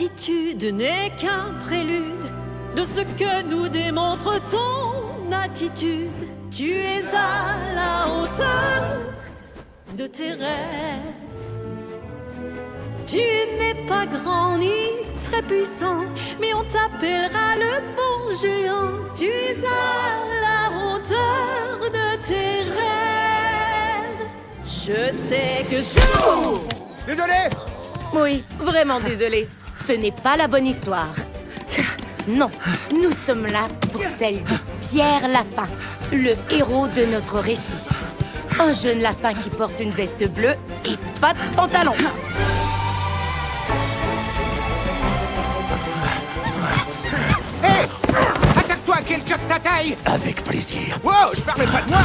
attitude n'est qu'un prélude de ce que nous démontre ton attitude. Tu es à la hauteur de tes rêves. Tu n'es pas grand ni très puissant, mais on t'appellera le bon géant. Tu es à la hauteur de tes rêves. Je sais que Désolé! Oui, vraiment désolé. Ce n'est pas la bonne histoire. Non, nous sommes là pour celle de Pierre Lapin, le héros de notre récit. Un jeune lapin qui porte une veste bleue et pas de pantalon. Hé! Attaque-toi à quelqu'un de ta taille! Avec plaisir. Wow, je parlais pas de moi!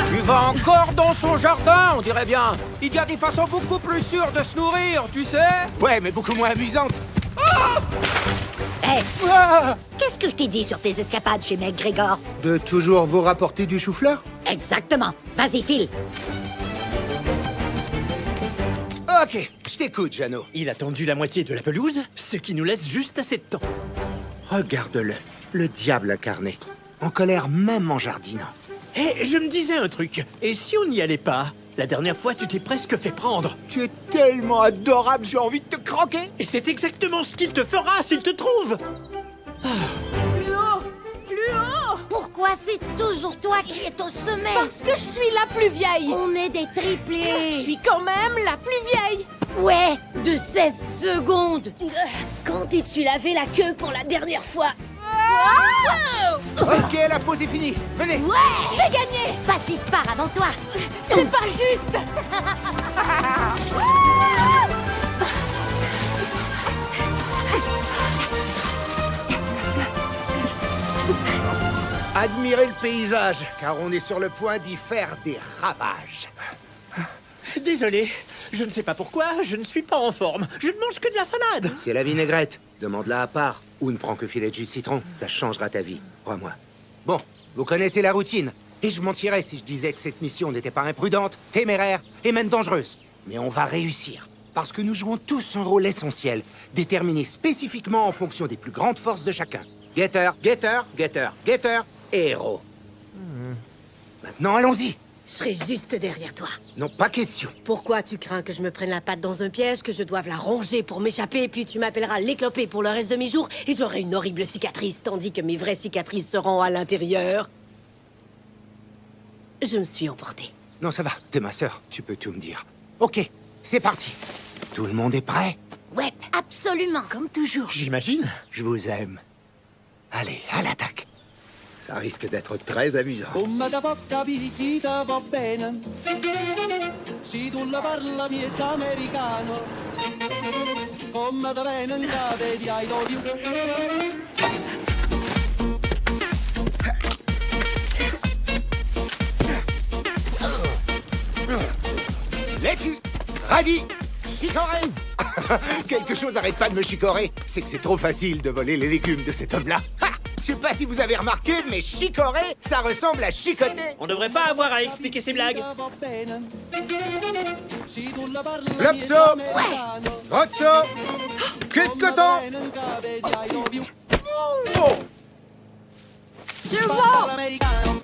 Tu vas encore dans son jardin, on dirait bien. Il y a des façons beaucoup plus sûres de se nourrir, tu sais. Ouais, mais beaucoup moins amusante. Hé, Ah! qu'est-ce que je t'ai dit sur tes escapades chez McGregor? De toujours vous rapporter du chou-fleur? Exactement. Vas-y, file. Ok, je t'écoute, Jeannot. Il a tendu la moitié de la pelouse, ce qui nous laisse juste assez de temps. Regarde-le, le diable incarné. En colère même en jardinant. Hé, je me disais un truc. Et si on n'y allait pas? La dernière fois, tu t'es presque fait prendre. Tu es tellement adorable, j'ai envie de te croquer. Et c'est exactement ce qu'il te fera s'il te trouve. Plus haut! Plus haut! Pourquoi c'est toujours toi qui es au sommet? Parce que je suis la plus vieille! On est des triplés. Je suis quand même la plus vieille! Ouais, de 16 secondes. quand t'es-tu lavé la queue pour la dernière fois? Ok, la pause est finie. Venez. Ouais, je vais gagner. Passis part avant toi. C'est pas juste! Admirez le paysage, car on est sur le point d'y faire des ravages. Désolé, je ne sais pas pourquoi, je ne suis pas en forme. Je ne mange que de la salade. C'est la vinaigrette. Demande-la à part. Ou ne prends que filet de jus de citron. Ça changera ta vie, crois-moi. Bon, vous connaissez la routine. Et je mentirais si je disais que cette mission n'était pas imprudente, téméraire et même dangereuse. Mais on va réussir. Parce que nous jouons tous un rôle essentiel, déterminé spécifiquement en fonction des plus grandes forces de chacun. Guetteur, guetteur, guetteur, guetteur et héros. Maintenant, allons-y. Je serai juste derrière toi. Non, pas question. Pourquoi tu crains que je me prenne la patte dans un piège, que je doive la ronger pour m'échapper, puis tu m'appelleras l'éclopé pour le reste de mes jours, et j'aurai une horrible cicatrice, tandis que mes vraies cicatrices seront à l'intérieur? Je me suis emportée. Non, ça va. T'es ma sœur. Tu peux tout me dire. Ok, c'est parti. Tout le monde est prêt? Ouais, absolument. Comme toujours. J'imagine. Je vous aime. Allez, à l'attaque. Ça risque d'être très amusant. Come da porta picchita va bene. Si tu la parla miezza americano. Come da venengate di I love you. Laitue, radis, chicorée. Quelque chose arrête pas de me chicorer. C'est que c'est trop facile de voler les légumes de cet homme-là. Ha! Je sais pas si vous avez remarqué, mais chicorer, ça ressemble à chicoter. On devrait pas avoir à expliquer ces blagues. Va bene. Si tu la parla Flopso, miezza americano. Rotso, cul de coton. Venengate di I love you. Oh! Parla americano.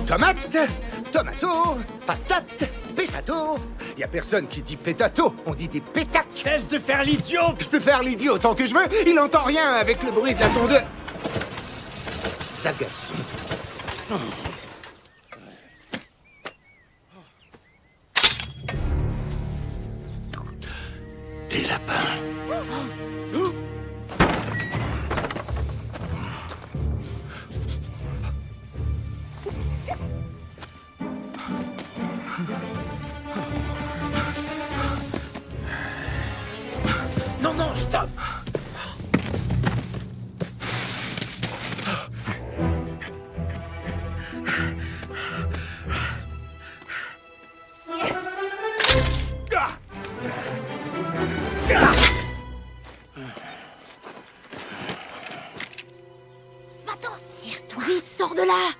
Tomate, tomato, patate, pétato. Y a personne qui dit pétato, on dit des pétates. Cesse de faire l'idiot. Je peux faire l'idiot autant que je veux, il entend rien avec le bruit de la tondeuse. Zagasson. Les lapins. Non, non, stop. Sors de là!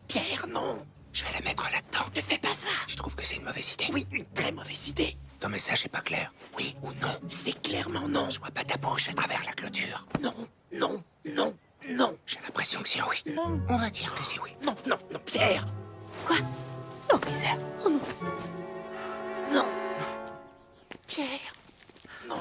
Pierre, non. Je vais la mettre là-dedans. Ne fais pas ça. Tu trouves que c'est une mauvaise idée? Oui, une très mauvaise idée. Ton message est pas clair. Oui ou non? C'est clairement non. Je vois pas ta bouche à travers la clôture. Non, non, non, non. J'ai l'impression que c'est un oui. Non. On va dire que c'est oui. Non, non, non, Pierre. Quoi? Oh, misère. Oh non. Non. Pierre. Non.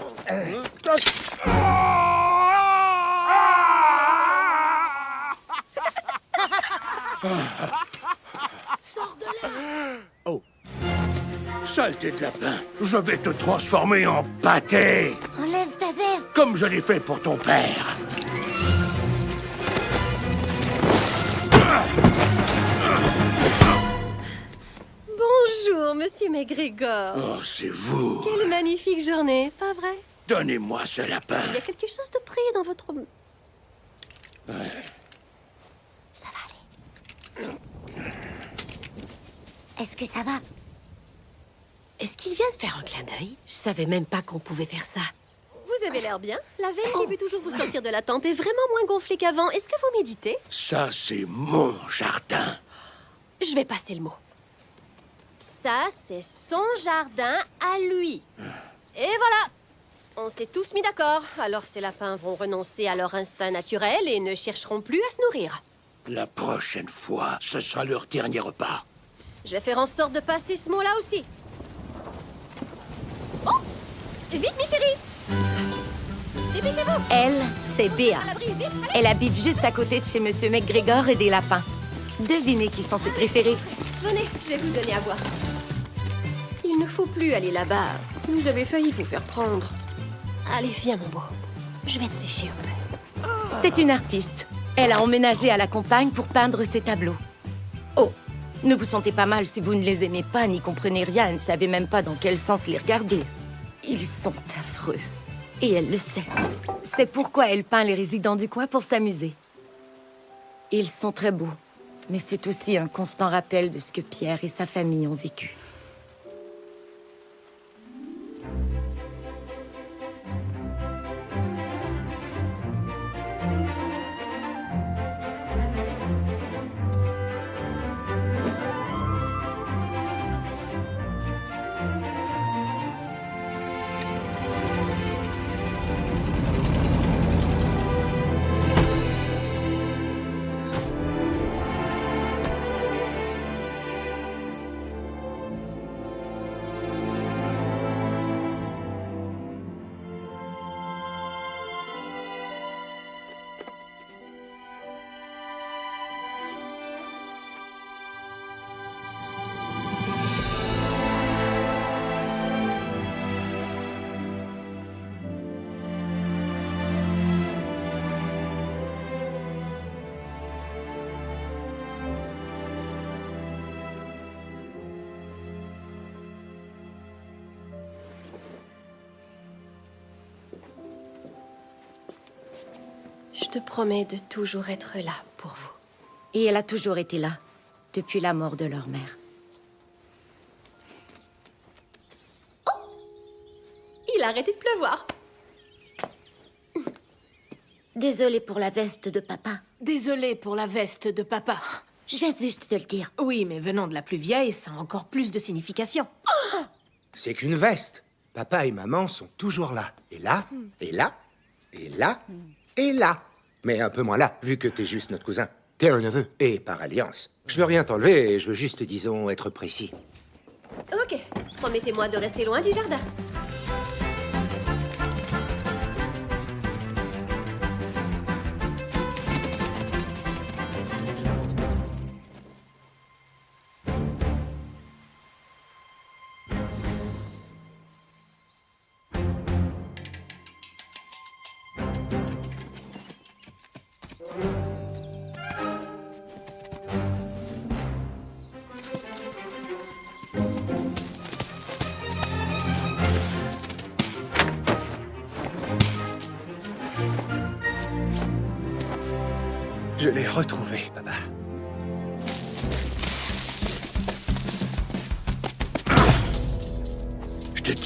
Saleté de lapin, je vais te transformer en pâté, Enlève ta veste. comme je l'ai fait pour ton père. Bonjour, monsieur McGregor. Oh, c'est vous. Quelle magnifique journée, pas vrai? Donnez-moi ce lapin. Il y a quelque chose de pris dans votre... Ça va aller. Est-ce que ça va? Est-ce qu'il vient de faire un clin d'œil? Je savais même pas qu'on pouvait faire ça. Vous avez l'air bien. La veille, j'ai vu toujours vous sortir de la tempe est vraiment moins gonflé qu'avant. Est-ce que vous méditez? Ça, c'est mon jardin. Je vais passer le mot. Ça, c'est son jardin à lui. Et voilà! On s'est tous mis d'accord. Alors ces lapins vont renoncer à leur instinct naturel et ne chercheront plus à se nourrir. La prochaine fois, ce sera leur dernier repas. Je vais faire en sorte de passer ce mot-là aussi. Oh! Vite, mes chéris! Dépêchez-vous! Elle, c'est Béa. À l'abri, vite! Allez! Elle habite juste à côté de chez Monsieur McGregor et des lapins. Devinez qui sont ses préférés. Venez, je vais vous donner à boire. Il ne faut plus aller là-bas. Vous avez failli vous faire prendre. Allez, viens, mon beau. Je vais te sécher un peu. C'est une artiste. Elle a emménagé à la campagne pour peindre ses tableaux. Oh, ne vous sentez pas mal si vous ne les aimez pas, n'y comprenez rien et ne savez même pas dans quel sens les regarder. Ils sont affreux. Et elle le sait. C'est pourquoi elle peint les résidents du coin pour s'amuser. Ils sont très beaux, mais c'est aussi un constant rappel de ce que Pierre et sa famille ont vécu. Je te promets de toujours être là pour vous. Et elle a toujours été là, depuis la mort de leur mère. Il a arrêté de pleuvoir. Désolée pour la veste de papa. Désolée pour la veste de papa. Je viens juste de le dire. Oui, mais venant de la plus vieille, ça a encore plus de signification. C'est qu'une veste. Papa et maman sont toujours là. Et là, et là, et là, et là. Mais un peu moins là, vu que t'es juste notre cousin. T'es un neveu, et par alliance. Je veux rien t'enlever, je veux juste, disons, être précis. Ok, promettez-moi de rester loin du jardin. Je l'ai retrouvé, papa.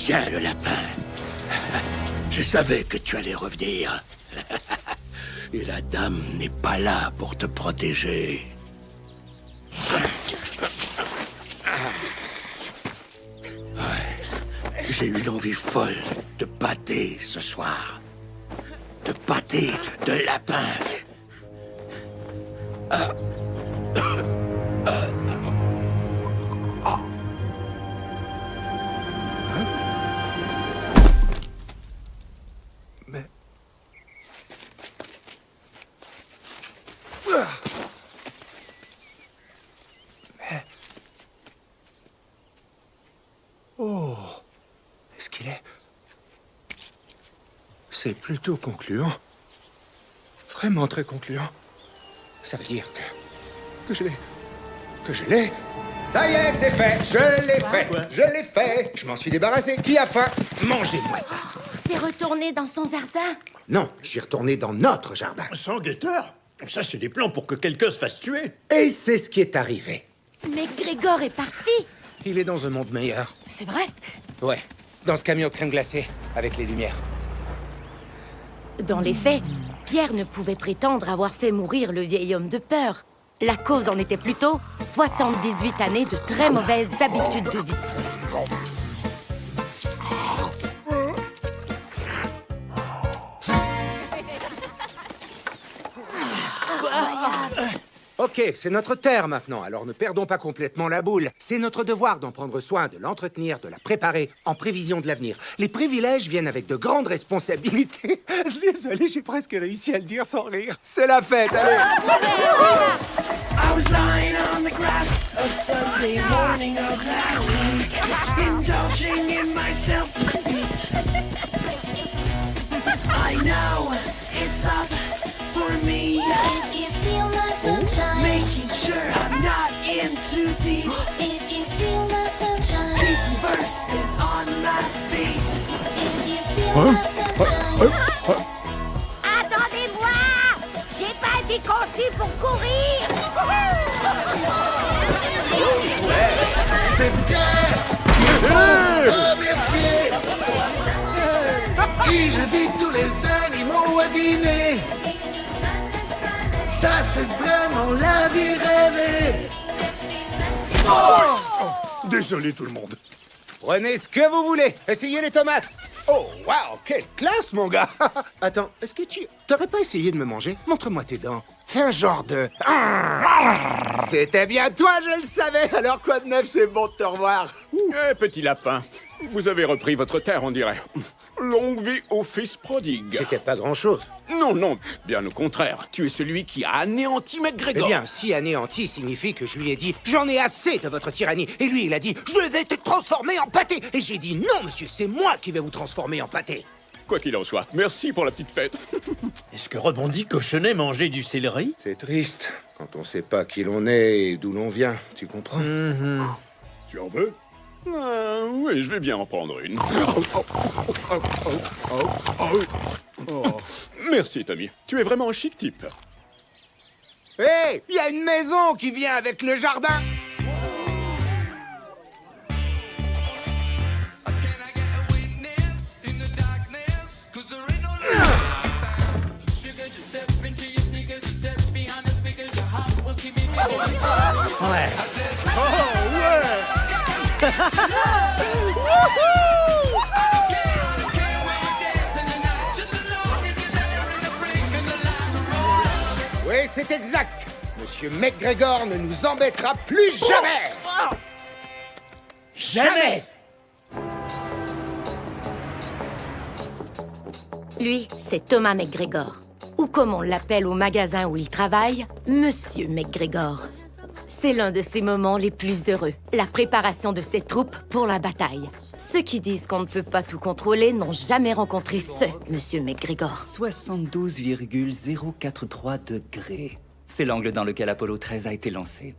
Tiens, le lapin. Je savais que tu allais revenir. Et la dame n'est pas là pour te protéger. Ouais. J'ai eu une envie folle de pâté ce soir. De pâté de lapin. Mais... Oh, est-ce qu'il est... C'est plutôt concluant. Vraiment très concluant. Ça veut dire que je l'ai. Ça y est, c'est fait. Je l'ai fait. Je l'ai fait. Je m'en suis débarrassé. Qui a faim? Mangez-moi ça. T'es retourné dans son jardin? Non, je suis retourné dans notre jardin. Sans guetteur? Ça, c'est des plans pour que quelqu'un se fasse tuer. Et c'est ce qui est arrivé. Mais Grégor est parti. Il est dans un monde meilleur. C'est vrai? Ouais, dans ce camion de crème glacée, avec les lumières. Dans les faits, Pierre ne pouvait prétendre avoir fait mourir le vieil homme de peur. La cause en était plutôt 78 années de très mauvaises habitudes de vie. Ok, c'est notre terre maintenant, alors ne perdons pas complètement la boule. C'est notre devoir d'en prendre soin, de l'entretenir, de la préparer, en prévision de l'avenir. Les privilèges viennent avec de grandes responsabilités. Désolé, j'ai presque réussi à le dire sans rire. C'est la fête, allez! I was lying on the grass a Sunday morning of last week, indulging in my self-defeat. I know it's up for me. If you steal my sunshine, Making sure I'm not in too deep. if you steal my sunshine, Keep bursting on my feet. if you steal my sunshine, Attendez-moi! J'ai pas été conçu pour courir! C'est bien! Remercier! Il invite tous les animaux à dîner. Ça, c'est vraiment la vie rêvée. Désolé tout le monde. Prenez ce que vous voulez. Essayez les tomates. Oh, waouh, quelle classe, mon gars. Attends, est-ce que t'aurais pas essayé de me manger? Montre-moi tes dents. Fais un genre de... C'était bien toi, je le savais. Alors quoi de neuf, c'est bon de te revoir. Eh, petit lapin, vous avez repris votre terre, on dirait. Longue vie au fils prodigue. C'était pas grand-chose. Non, non, bien au contraire. Tu es celui qui a anéanti Eh McGregor. bien, si anéanti signifie que je lui ai dit « J'en ai assez de votre tyrannie !» Et lui, il a dit « Je vais te transformer en pâté !» Et j'ai dit « Non, monsieur, c'est moi qui vais vous transformer en pâté !» Quoi qu'il en soit, merci pour la petite fête. Est-ce que Rebondi cochonnait manger du céleri? C'est triste, quand on sait pas qui l'on est et d'où l'on vient, tu comprends? Tu en veux? Oui, je vais bien en prendre une. Merci, Tommy. Tu es vraiment un chic type. Hé, il y a une maison qui vient avec le jardin. Ouais. Oui, c'est exact. Monsieur McGregor ne nous embêtera plus jamais. Jamais. Lui, c'est Thomas McGregor. Ou comme on l'appelle au magasin où il travaille, Monsieur McGregor. C'est l'un de ses moments les plus heureux, la préparation de ses troupes pour la bataille. Ceux qui disent qu'on ne peut pas tout contrôler n'ont jamais rencontré ce Monsieur McGregor. 72,043 degrés. C'est l'angle dans lequel Apollo 13 a été lancé.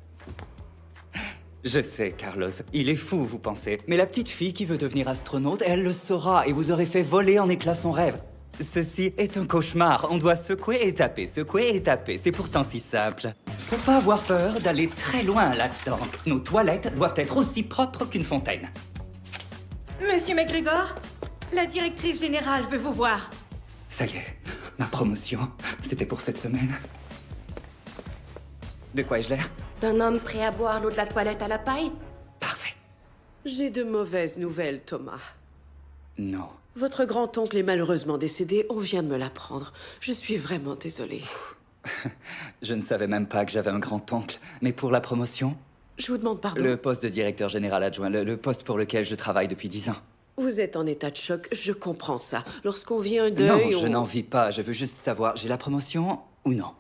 Je sais, Carlos, il est fou, vous pensez. Mais la petite fille qui veut devenir astronaute, elle le saura et vous aurez fait voler en éclats son rêve. Ceci est un cauchemar. On doit secouer et taper, secouer et taper. C'est pourtant si simple. Faut pas avoir peur d'aller très loin là-dedans. Nos toilettes doivent être aussi propres qu'une fontaine. Monsieur McGregor, la directrice générale veut vous voir. Ça y est, ma promotion, c'était pour cette semaine. De quoi ai-je l'air? D'un homme prêt à boire l'eau de la toilette à la paille? Parfait. J'ai de mauvaises nouvelles, Thomas. Non. Votre grand-oncle est malheureusement décédé, on vient de me l'apprendre. Je suis vraiment désolée. Je ne savais même pas que j'avais un grand-oncle. Mais pour la promotion? Je vous demande pardon. Le poste de directeur général adjoint, le poste pour lequel je travaille depuis 10 ans. Vous êtes en état de choc, je comprends ça. Lorsqu'on vit un Non, deuil, je n'en vis pas. Je veux juste savoir, j'ai la promotion ou non?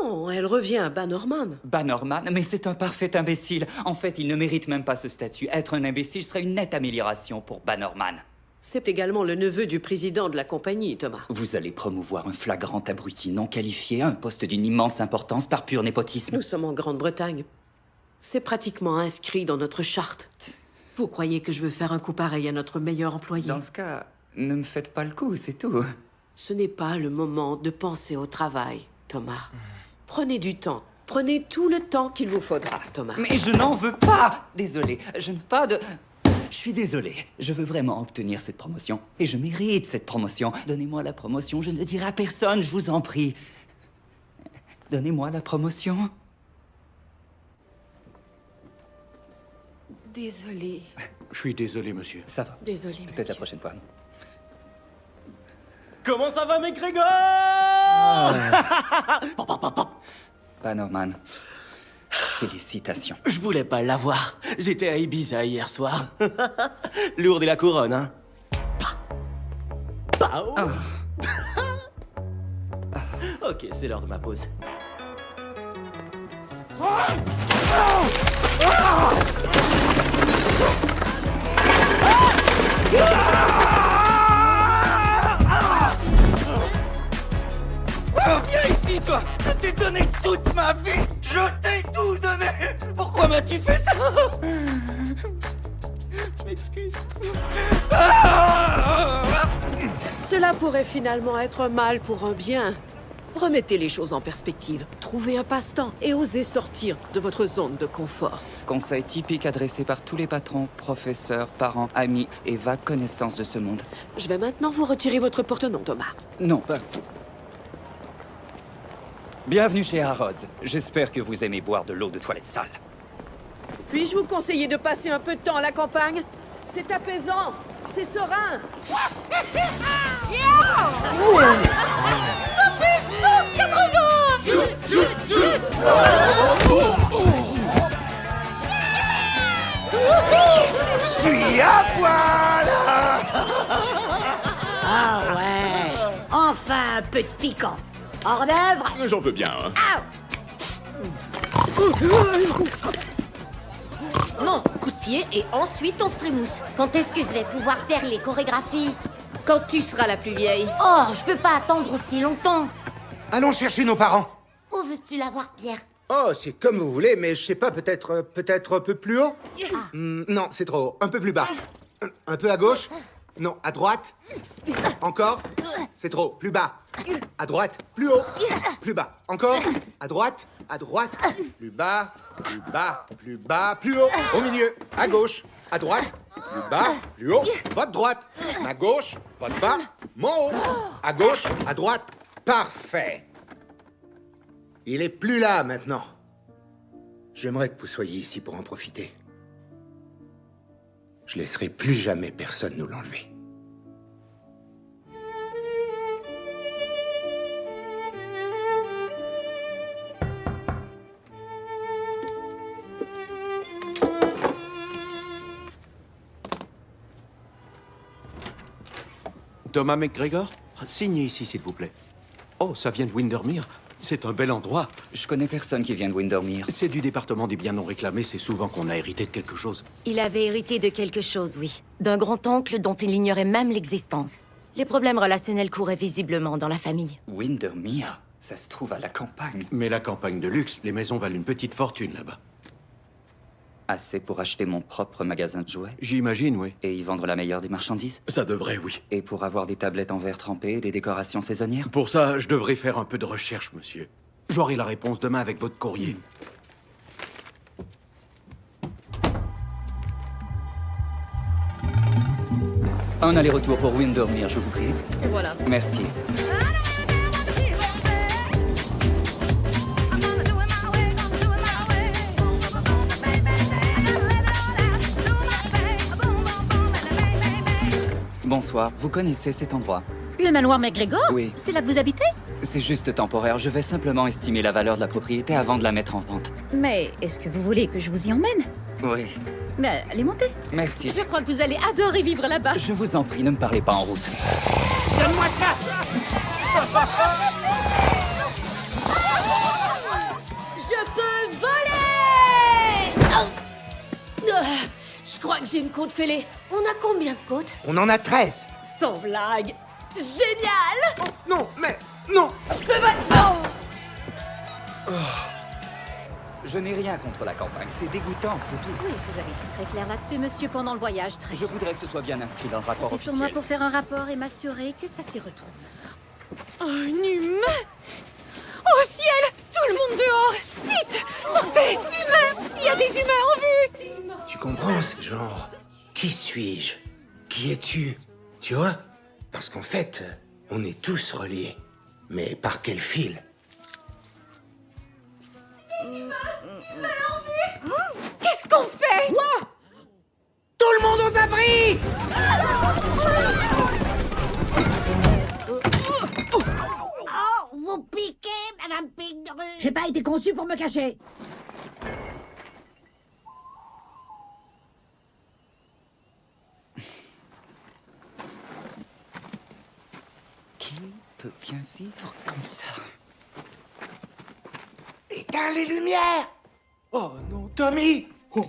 Non, elle revient à Bannerman. Bannerman? Mais c'est un parfait imbécile. En fait, il ne mérite même pas ce statut. Être un imbécile serait une nette amélioration pour Bannerman. C'est également le neveu du président de la compagnie, Thomas. Vous allez promouvoir un flagrant abruti non qualifié à un poste d'une immense importance par pur népotisme. Nous sommes en Grande-Bretagne. C'est pratiquement inscrit dans notre charte. Vous croyez que je veux faire un coup pareil à notre meilleur employé? Dans ce cas, ne me faites pas le coup, c'est tout. Ce n'est pas le moment de penser au travail, Thomas. Prenez du temps. Prenez tout le temps qu'il vous faudra, Thomas. Mais je n'en veux pas! Désolé, je ne veux pas de... Je suis désolé. Je veux vraiment obtenir cette promotion. Et je mérite cette promotion. Donnez-moi la promotion, je ne le dirai à personne, je vous en prie. Donnez-moi la promotion. Désolée. Je suis désolé, monsieur. Ça va. Désolée, Peut-être monsieur. la prochaine fois. Comment ça va, McGregor? Bannerman, félicitations. Je voulais pas l'avoir. J'étais à Ibiza hier soir. Lourde et la couronne, hein? Pao. Ok, c'est l'heure de ma pause. Oh, viens ici, toi! Je t'ai donné toute ma vie! Je t'ai tout donné! Pourquoi m'as-tu fait ça? Je m'excuse. Cela pourrait finalement être un mal pour un bien. Remettez les choses en perspective. Trouvez un passe-temps et osez sortir de votre zone de confort. Conseil typique adressé par tous les patrons, professeurs, parents, amis et vagues connaissances de ce monde. Je vais maintenant vous retirer votre porte-nom, Thomas. Non, pas... Bienvenue chez Harrods. J'espère que vous aimez boire de l'eau de toilette sale. Puis-je vous conseiller de passer un peu de temps à la campagne? C'est apaisant, c'est serein. Ça fait 180! Je suis à poil. Ah ouais. Enfin un peu de piquant. Hors d'œuvre. J'en veux bien, hein. Non, coup de pied et ensuite on se trémousse. Quand est-ce que je vais pouvoir faire les chorégraphies? Quand tu seras la plus vieille. Oh, je peux pas attendre aussi longtemps. Allons chercher nos parents. Où veux-tu la voir, Pierre? Oh, c'est comme vous voulez, mais je sais pas, peut-être un peu plus haut? Non, c'est trop haut. Un peu plus bas. Un peu à gauche? Non, à droite? Encore? C'est trop. Plus bas. À droite. Plus haut. Plus bas. Encore? À droite. À droite. Plus bas. Plus bas. Plus bas. Plus haut. Au milieu. À gauche. À droite. Plus bas. Plus haut. Votre droite. Ma gauche. Votre bas. Mon haut. À gauche. À droite. Parfait. Il est plus là maintenant. J'aimerais que vous soyez ici pour en profiter. Je laisserai plus jamais personne nous l'enlever. Thomas McGregor? Signez ici, s'il vous plaît. Oh, ça vient de Windermere. C'est un bel endroit. Je connais personne qui vient de Windermere. C'est du département des biens non réclamés. C'est souvent qu'on a hérité de quelque chose. Il avait hérité de quelque chose, oui. D'un grand-oncle dont il ignorait même l'existence. Les problèmes relationnels couraient visiblement dans la famille. Windermere? Ça se trouve à la campagne. Mais la campagne de luxe, les maisons valent une petite fortune là-bas. Assez pour acheter mon propre magasin de jouets? J'imagine, oui. Et y vendre la meilleure des marchandises? Ça devrait, oui. Et pour avoir des tablettes en verre trempé et des décorations saisonnières? Pour ça, je devrais faire un peu de recherche, monsieur. J'aurai la réponse demain avec votre courrier. Un aller-retour pour Windermere, je vous prie. Voilà. Merci. Bonsoir, vous connaissez cet endroit? Le manoir McGregor? Oui. C'est là que vous habitez? C'est juste temporaire, je vais simplement estimer la valeur de la propriété avant de la mettre en vente. Mais est-ce que vous voulez que je vous y emmène? Oui. Mais allez monter. Merci. Je crois que vous allez adorer vivre là-bas. Je vous en prie, ne me parlez pas en route. Donne-moi ça! Je peux voler! Je crois que j'ai une côte fêlée. On a combien de côtes? On en a 13. Sans blague. Génial! Oh, non, mais... Non! Je peux voler... Oh! Je n'ai rien contre la campagne, c'est dégoûtant, c'est tout. Oui, vous avez été très clair là-dessus, monsieur, pendant le voyage. Très Je voudrais que ce soit bien inscrit dans le rapport Comptez sur officiel. moi pour faire un rapport et m'assurer que ça s'y retrouve. Un humain! Au ciel! Tout le monde dehors! Vite! Sortez! Humains! Il y a des humains en vue! Tu comprends, c'est genre... Qui suis-je? Qui es-tu? Tu vois? Parce qu'en fait, on est tous reliés. Mais par quel fil? Qu'est-ce qu'on fait? Quoi? Tout le monde aux abris! Oh, vous piquez, Madame Pique-de-Rue. J'ai pas été conçu pour me cacher. Qui peut bien vivre comme ça? Éteins les lumières! Oh non, Tommy! Oh.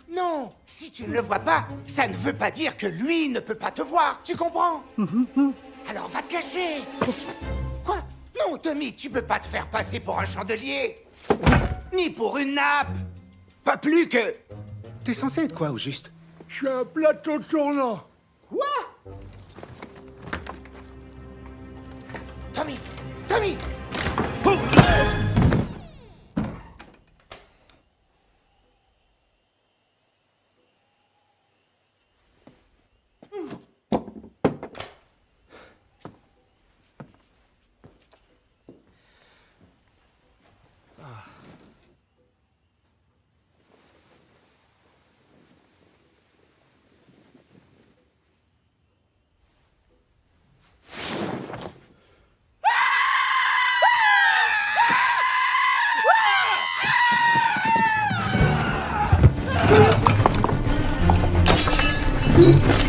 Non! Si tu ne le vois pas, ça ne veut pas dire que lui ne peut pas te voir, tu comprends? Alors va te cacher! Quoi? Non, Tommy, tu peux pas te faire passer pour un chandelier! Ni pour une nappe! Pas plus que... T'es censé être quoi, au juste? Je suis un plateau tournant. Quoi? Tommy! Tommy!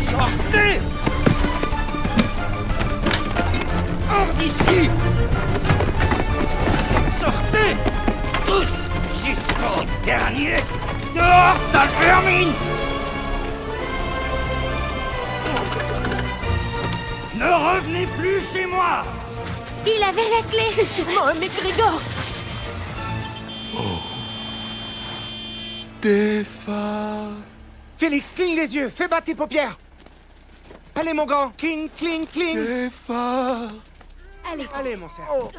Sortez! Hors d'ici! Sortez! Tous jusqu'au dernier! Dehors, sale vermine! Ne revenez plus chez moi! Il avait la clé! C'est sûrement un McGregor! Des phares. Félix, cligne les yeux, fais battre tes paupières. Allez, mon grand, cling, cling, cling. Des phares. Allez, mon cerveau.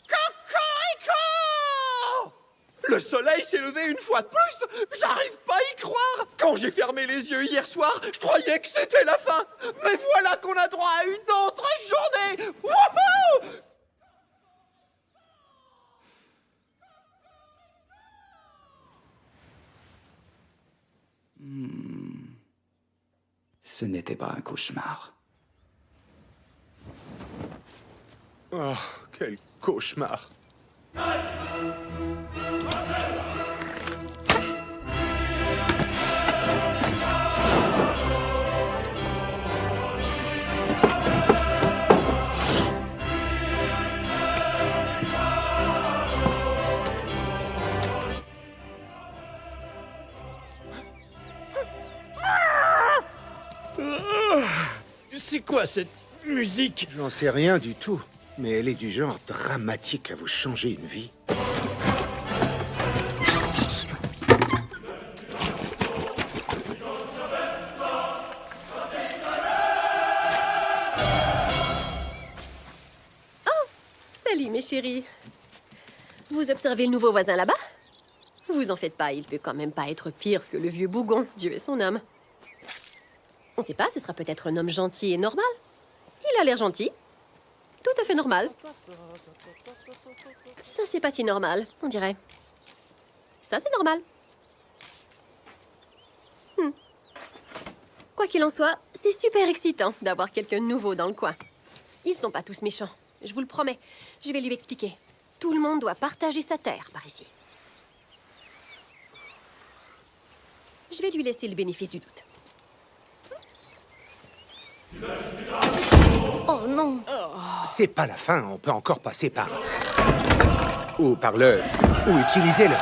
Cocorico! Le soleil s'est levé une fois de plus! J'arrive pas à y croire! Quand j'ai fermé les yeux hier soir, je croyais que c'était la fin! Mais voilà qu'on a droit à une autre journée! Wouhou! Ce n'était pas un cauchemar. Oh, quel cauchemar. C'est quoi cette musique? J'en sais rien du tout, mais elle est du genre dramatique à vous changer une vie. Salut, mes chéris. chérie. Vous observez le nouveau voisin là-bas? Vous en faites pas, il peut quand même pas être pire que le vieux bougon, Dieu ait son âme. On sait pas, ce sera peut-être un homme gentil et normal. Il a l'air gentil. Tout à fait normal. Ça, c'est pas si normal, on dirait. Ça, c'est normal. Quoi qu'il en soit, c'est super excitant d'avoir quelqu'un de nouveau dans le coin. Ils sont pas tous méchants, je vous le promets. Je vais lui expliquer. Tout le monde doit partager sa terre par ici. Je vais lui laisser le bénéfice du doute. Oh non! C'est pas la fin, on peut encore passer par... Ou par le... Ou utiliser le...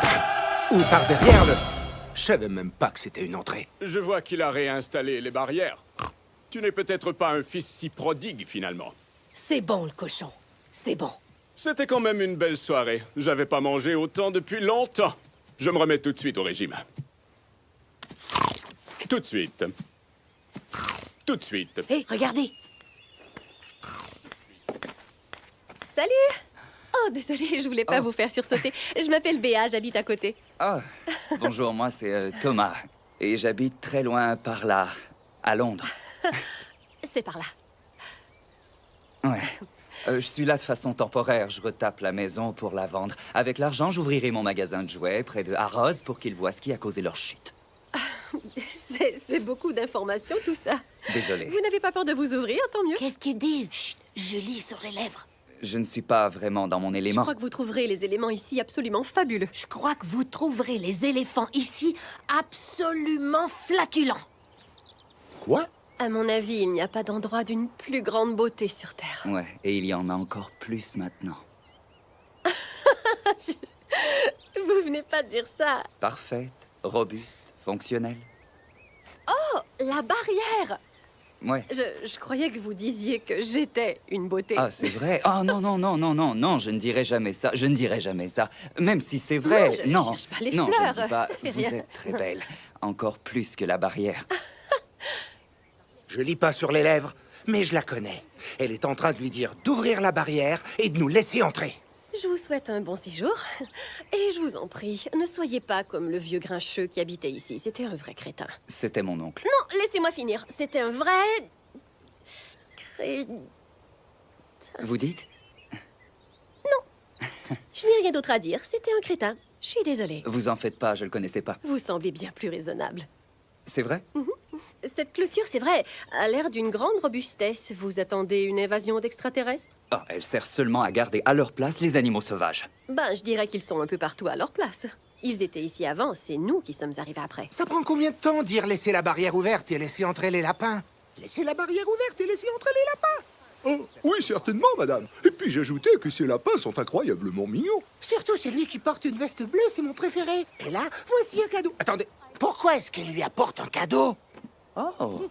Ou par derrière le... Je savais même pas que c'était une entrée. Je vois qu'il a réinstallé les barrières. Tu n'es peut-être pas un fils si prodigue, finalement. C'est bon, le cochon. C'est bon. C'était quand même une belle soirée. J'avais pas mangé autant depuis longtemps. Je me remets tout de suite au régime. Tout de suite. Tout de suite. Hé, regardez! Salut! Oh, désolée, je voulais pas vous faire sursauter. Je m'appelle Béa, j'habite à côté. Ah, bonjour, moi c'est Thomas. Et j'habite très loin par là, à Londres. C'est par là. Ouais. Je suis là de façon temporaire, je retape la maison pour la vendre. Avec l'argent, j'ouvrirai mon magasin de jouets près de Harrods pour qu'ils voient ce qui a causé leur chute. C'est beaucoup d'informations, tout ça. Désolé. Vous n'avez pas peur de vous ouvrir, tant mieux. Qu'est-ce qu'ils disent? Chut, je lis sur les lèvres. Je ne suis pas vraiment dans mon Je élément. crois que vous trouverez les éléments ici absolument fabuleux. Je crois que vous trouverez les éléphants ici absolument flatulents. Quoi? À mon avis, il n'y a pas d'endroit d'une plus grande beauté sur Terre. Ouais, et il y en a encore plus maintenant. Vous venez pas de dire ça. Parfaite, robuste, fonctionnelle. Oh, la barrière! Ouais. Je croyais que vous disiez que j'étais une beauté. Ah, c'est vrai? Oh non, non, non, non, non, non, je ne dirai jamais ça. Je ne dirai jamais ça. Même si c'est vrai. Non, je non, cherche pas les non, fleurs, je ne dis pas. ça fait Vous rien. êtes très belle. Encore plus que la barrière. Je lis pas sur les lèvres, mais je la connais. Elle est en train de lui dire d'ouvrir la barrière et de nous laisser entrer. Je vous souhaite un bon séjour. Et je vous en prie, ne soyez pas comme le vieux grincheux qui habitait ici. C'était un vrai crétin. C'était mon oncle. Non, laissez-moi finir. C'était un vrai... Vous dites? Je n'ai rien d'autre à dire. C'était un crétin. Je suis désolée. Vous en faites pas, je le connaissais pas. Vous semblez bien plus raisonnable. C'est vrai? Cette clôture, c'est vrai, a l'air d'une grande robustesse. Vous attendez une invasion d'extraterrestres? Ah, elle sert seulement à garder à leur place les animaux sauvages. Ben, je dirais qu'ils sont un peu partout à leur place. Ils étaient ici avant, c'est nous qui sommes arrivés après. Ça prend combien de temps dire laisser la barrière ouverte et laisser entrer les lapins? Laissez la barrière ouverte et laissez entrer les lapins! Oh, oui, certainement, madame. Et puis j'ajoutais que ces lapins sont incroyablement mignons. Surtout celui qui porte une veste bleue, c'est mon préféré. Et là, voici un cadeau. Attendez, pourquoi est-ce qu'elle lui apporte un cadeau? Oh!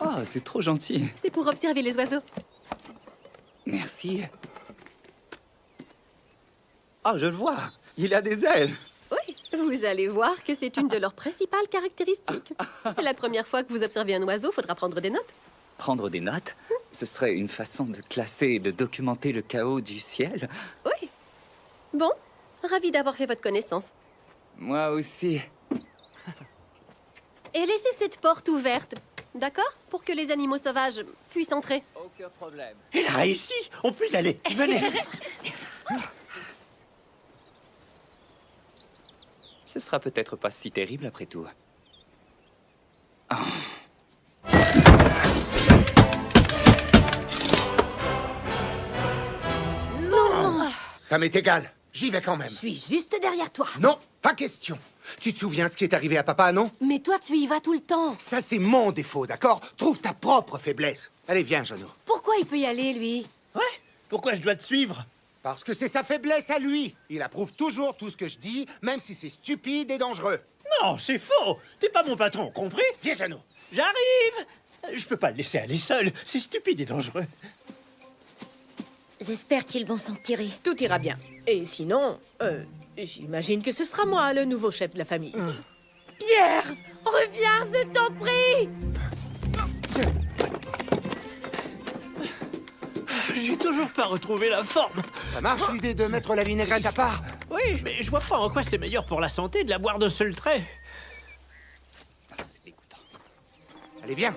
Oh, c'est trop gentil. C'est pour observer les oiseaux. Merci. Oh, je le vois. Il a des ailes. Oui, vous allez voir que c'est une de leurs principales caractéristiques. C'est la première fois que vous observez un oiseau, faudra prendre des notes. Prendre des notes? Ce serait une façon de classer et de documenter le chaos du ciel. Oui. Bon, ravi d'avoir fait votre connaissance. Moi aussi. Et laissez cette porte ouverte, d'accord? Pour que les animaux sauvages puissent entrer. Aucun problème. Il a réussi. On peut y aller. Venez. Ce sera peut-être pas si terrible après tout. Oh. Non! Ça m'est égal. J'y vais quand même. Je suis juste derrière toi. Non, pas question. Tu te souviens de ce qui est arrivé à papa, non? Mais toi, tu y vas tout le temps. Ça, c'est mon défaut, d'accord? Trouve ta propre faiblesse. Allez, viens, Jeannot. Pourquoi il peut y aller, lui? Ouais. Pourquoi je dois te suivre? Parce que c'est sa faiblesse à lui. Il approuve toujours tout ce que je dis, même si c'est stupide et dangereux. Non, c'est faux. T'es pas mon patron, compris? Viens, Jeannot. J'arrive. Je peux pas le laisser aller seul. C'est stupide et dangereux. J'espère qu'ils vont s'en tirer. Tout ira bien. Et sinon, j'imagine que ce sera moi, le nouveau chef de la famille. Pierre, reviens, je t'en prie! J'ai toujours pas retrouvé la forme. Ça marche l'idée de mettre la vinaigrette à part? Oui, mais je vois pas en quoi c'est meilleur pour la santé de la boire de seul trait. Allez, viens.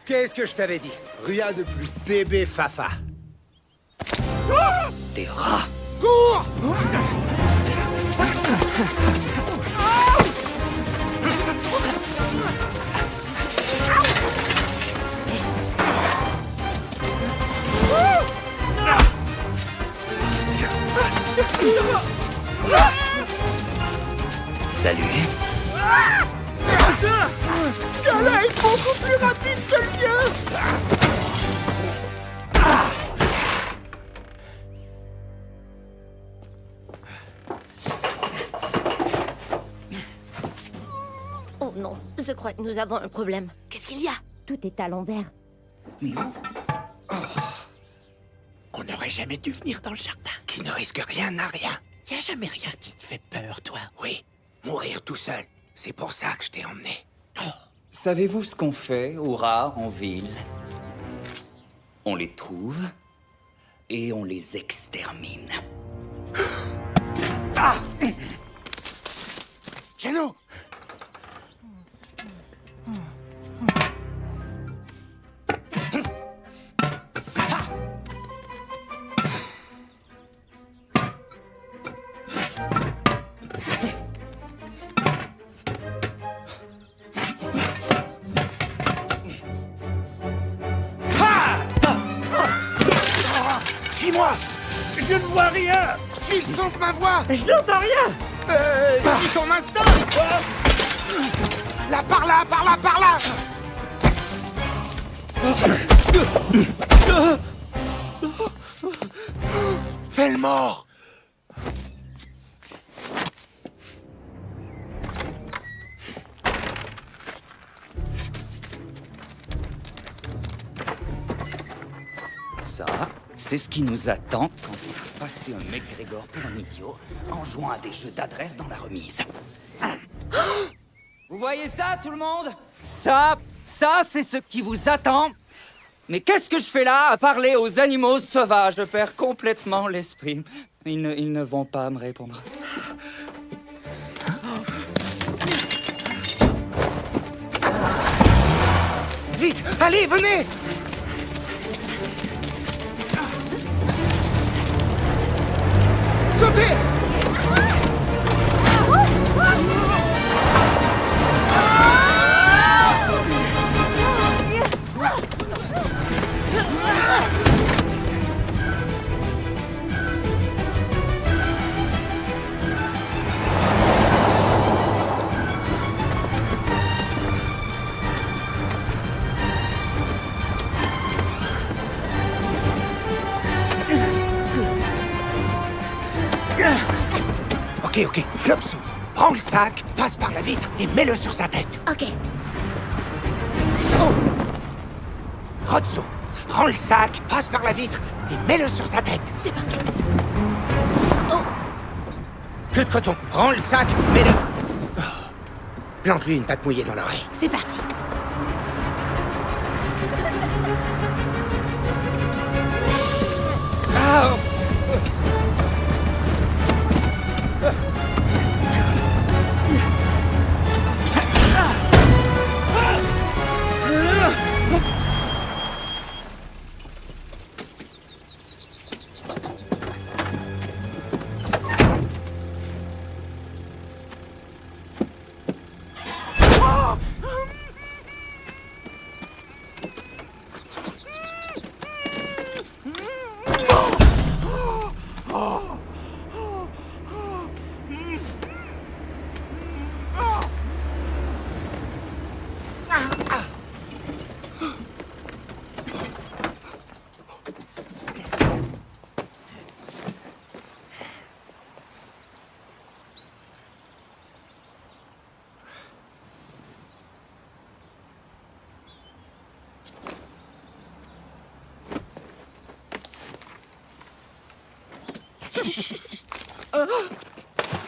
Qu'est-ce que je t'avais dit? Rien de plus bébé Fafa. Des rats! Cours! Salut. Ce gars-là est beaucoup plus rapide que le vieux. Oh non, je crois que nous avons un problème. Qu'est-ce qu'il y a? Tout est à l'envers. Mais où? On n'aurait jamais dû venir dans le jardin. Qui ne risque rien n'a rien. Y a jamais rien qui te fait peur, toi. Oui, mourir tout seul. C'est pour ça que je t'ai emmené. Savez-vous ce qu'on fait aux rats en ville? On les trouve et on les extermine. Ah! Jano! Suis-moi! Je ne vois rien! Suis le son de ma voix! Je n'entends rien! Suis ton instinct! Là, par là, par là, par là! Fais le mort! Ça, c'est ce qui nous attend quand on va passer un McGregor pour un idiot en jouant à des jeux d'adresse dans la remise. Vous voyez ça, tout le monde? Ça, c'est ce qui vous attend. Mais qu'est-ce que je fais là à parler aux animaux sauvages? Je perds complètement l'esprit. Ils ne vont pas me répondre. Vite! Allez, venez! Sautez! Ok, Flopsou, prends le sac, passe par la vitre et mets-le sur sa tête. Ok. Rotso, prends le sac, passe par la vitre et mets-le sur sa tête. C'est parti. Queue de coton, prends le sac, mets-le... Plante-lui une patte mouillée dans l'oreille. C'est parti. Ah!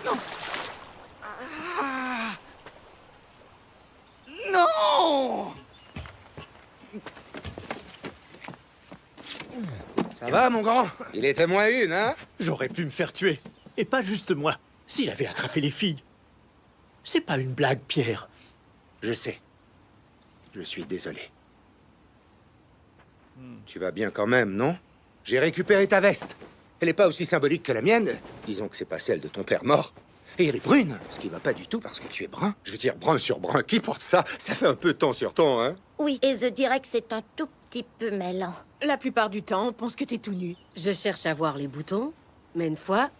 Non. Ah. Non. Ça va, mon grand? Il était moins une, hein? J'aurais pu me faire tuer. Et pas juste moi. S'il avait attrapé les filles. C'est pas une blague, Pierre. Je sais. Je suis désolé. Tu vas bien quand même, non? J'ai récupéré ta veste. Elle n'est pas aussi symbolique que la mienne. Disons que c'est pas celle de ton père mort. Et elle est brune, ce qui va pas du tout parce que tu es brun. Je veux dire, brun sur brun, qui porte ça? Ça fait un peu temps sur temps, hein? Oui, et je dirais que c'est un tout petit peu mêlant. La plupart du temps, on pense que t'es tout nu. Je cherche à voir les boutons, mais une fois,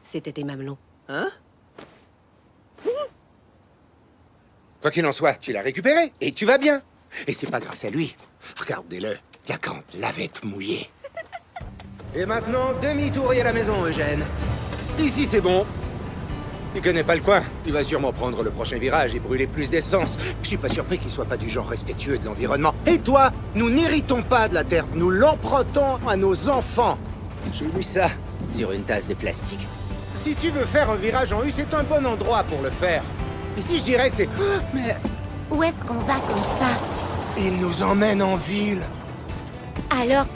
c'était tes mamelons. Hein? Quoi qu'il en soit, tu l'as récupéré et tu vas bien. Et c'est pas grâce à lui. Regardez-le, la grande lavette mouillée. Et maintenant, demi-tour et à la maison, Eugène. Ici, c'est bon. Il connaît pas le coin. Il va sûrement prendre le prochain virage et brûler plus d'essence. Je suis pas surpris qu'il soit pas du genre respectueux de l'environnement. Et toi, nous n'héritons pas de la Terre. Nous l'empruntons à nos enfants. J'ai lu ça sur une tasse de plastique. Si tu veux faire un virage en U, c'est un bon endroit pour le faire. Ici, je dirais que c'est... Mais... Où est-ce qu'on va comme ça? Il nous emmène en ville. Alors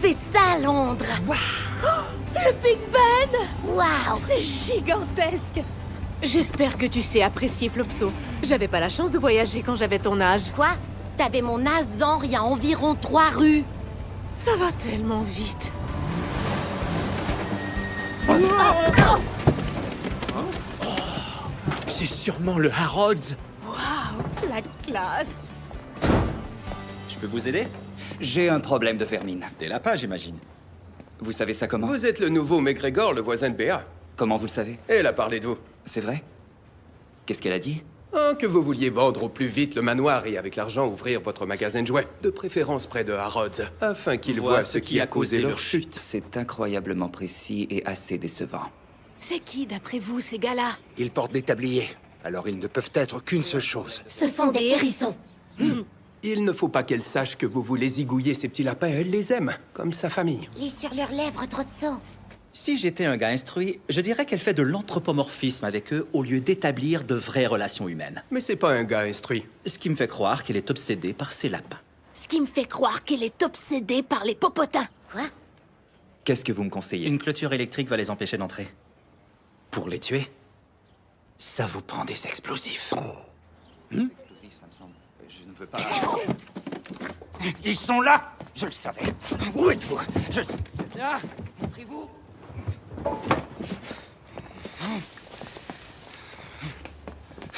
c'est ça Londres. Wow. Oh, le Big Ben! Waouh! C'est gigantesque! J'espère que tu sais apprécier Flopso. J'avais pas la chance de voyager quand j'avais ton âge. Quoi? T'avais mon âge, genre, il y a environ 3 rues. Ça va tellement vite. C'est sûrement le Harrods. Waouh, la classe! Je peux vous aider? J'ai un problème de vermine. Des lapins, j'imagine. Vous savez ça comment? Vous êtes le nouveau McGregor, le voisin de Béa. Comment vous le savez? Elle a parlé de vous. C'est vrai? Qu'est-ce qu'elle a dit? Que vous vouliez vendre au plus vite le manoir et avec l'argent ouvrir votre magasin de jouets. De préférence près de Harrods, afin qu'ils voient ce qui a causé leur chute. C'est incroyablement précis et assez décevant. C'est qui, d'après vous, ces gars-là? Ils portent des tabliers. Alors ils ne peuvent être qu'une seule chose. Ce sont des hérissons. Il ne faut pas qu'elle sache que vous voulez zigouiller ces petits lapins. Elle les aime, comme sa famille. Lis sur leurs lèvres, Trotso. Si j'étais un gars instruit, je dirais qu'elle fait de l'anthropomorphisme avec eux au lieu d'établir de vraies relations humaines. Mais c'est pas un gars instruit. Ce qui me fait croire qu'elle est obsédée par ces lapins. Ce qui me fait croire qu'elle est obsédée par les popotins. Quoi? Qu'est-ce que vous me conseillez? Une clôture électrique va les empêcher d'entrer. Pour les tuer, ça vous prend des explosifs. Explosif, ça me semble. Je ne veux pas... C'est vous! Ils sont là! Je le savais. Où êtes-vous? Vous êtes là? Montrez-vous.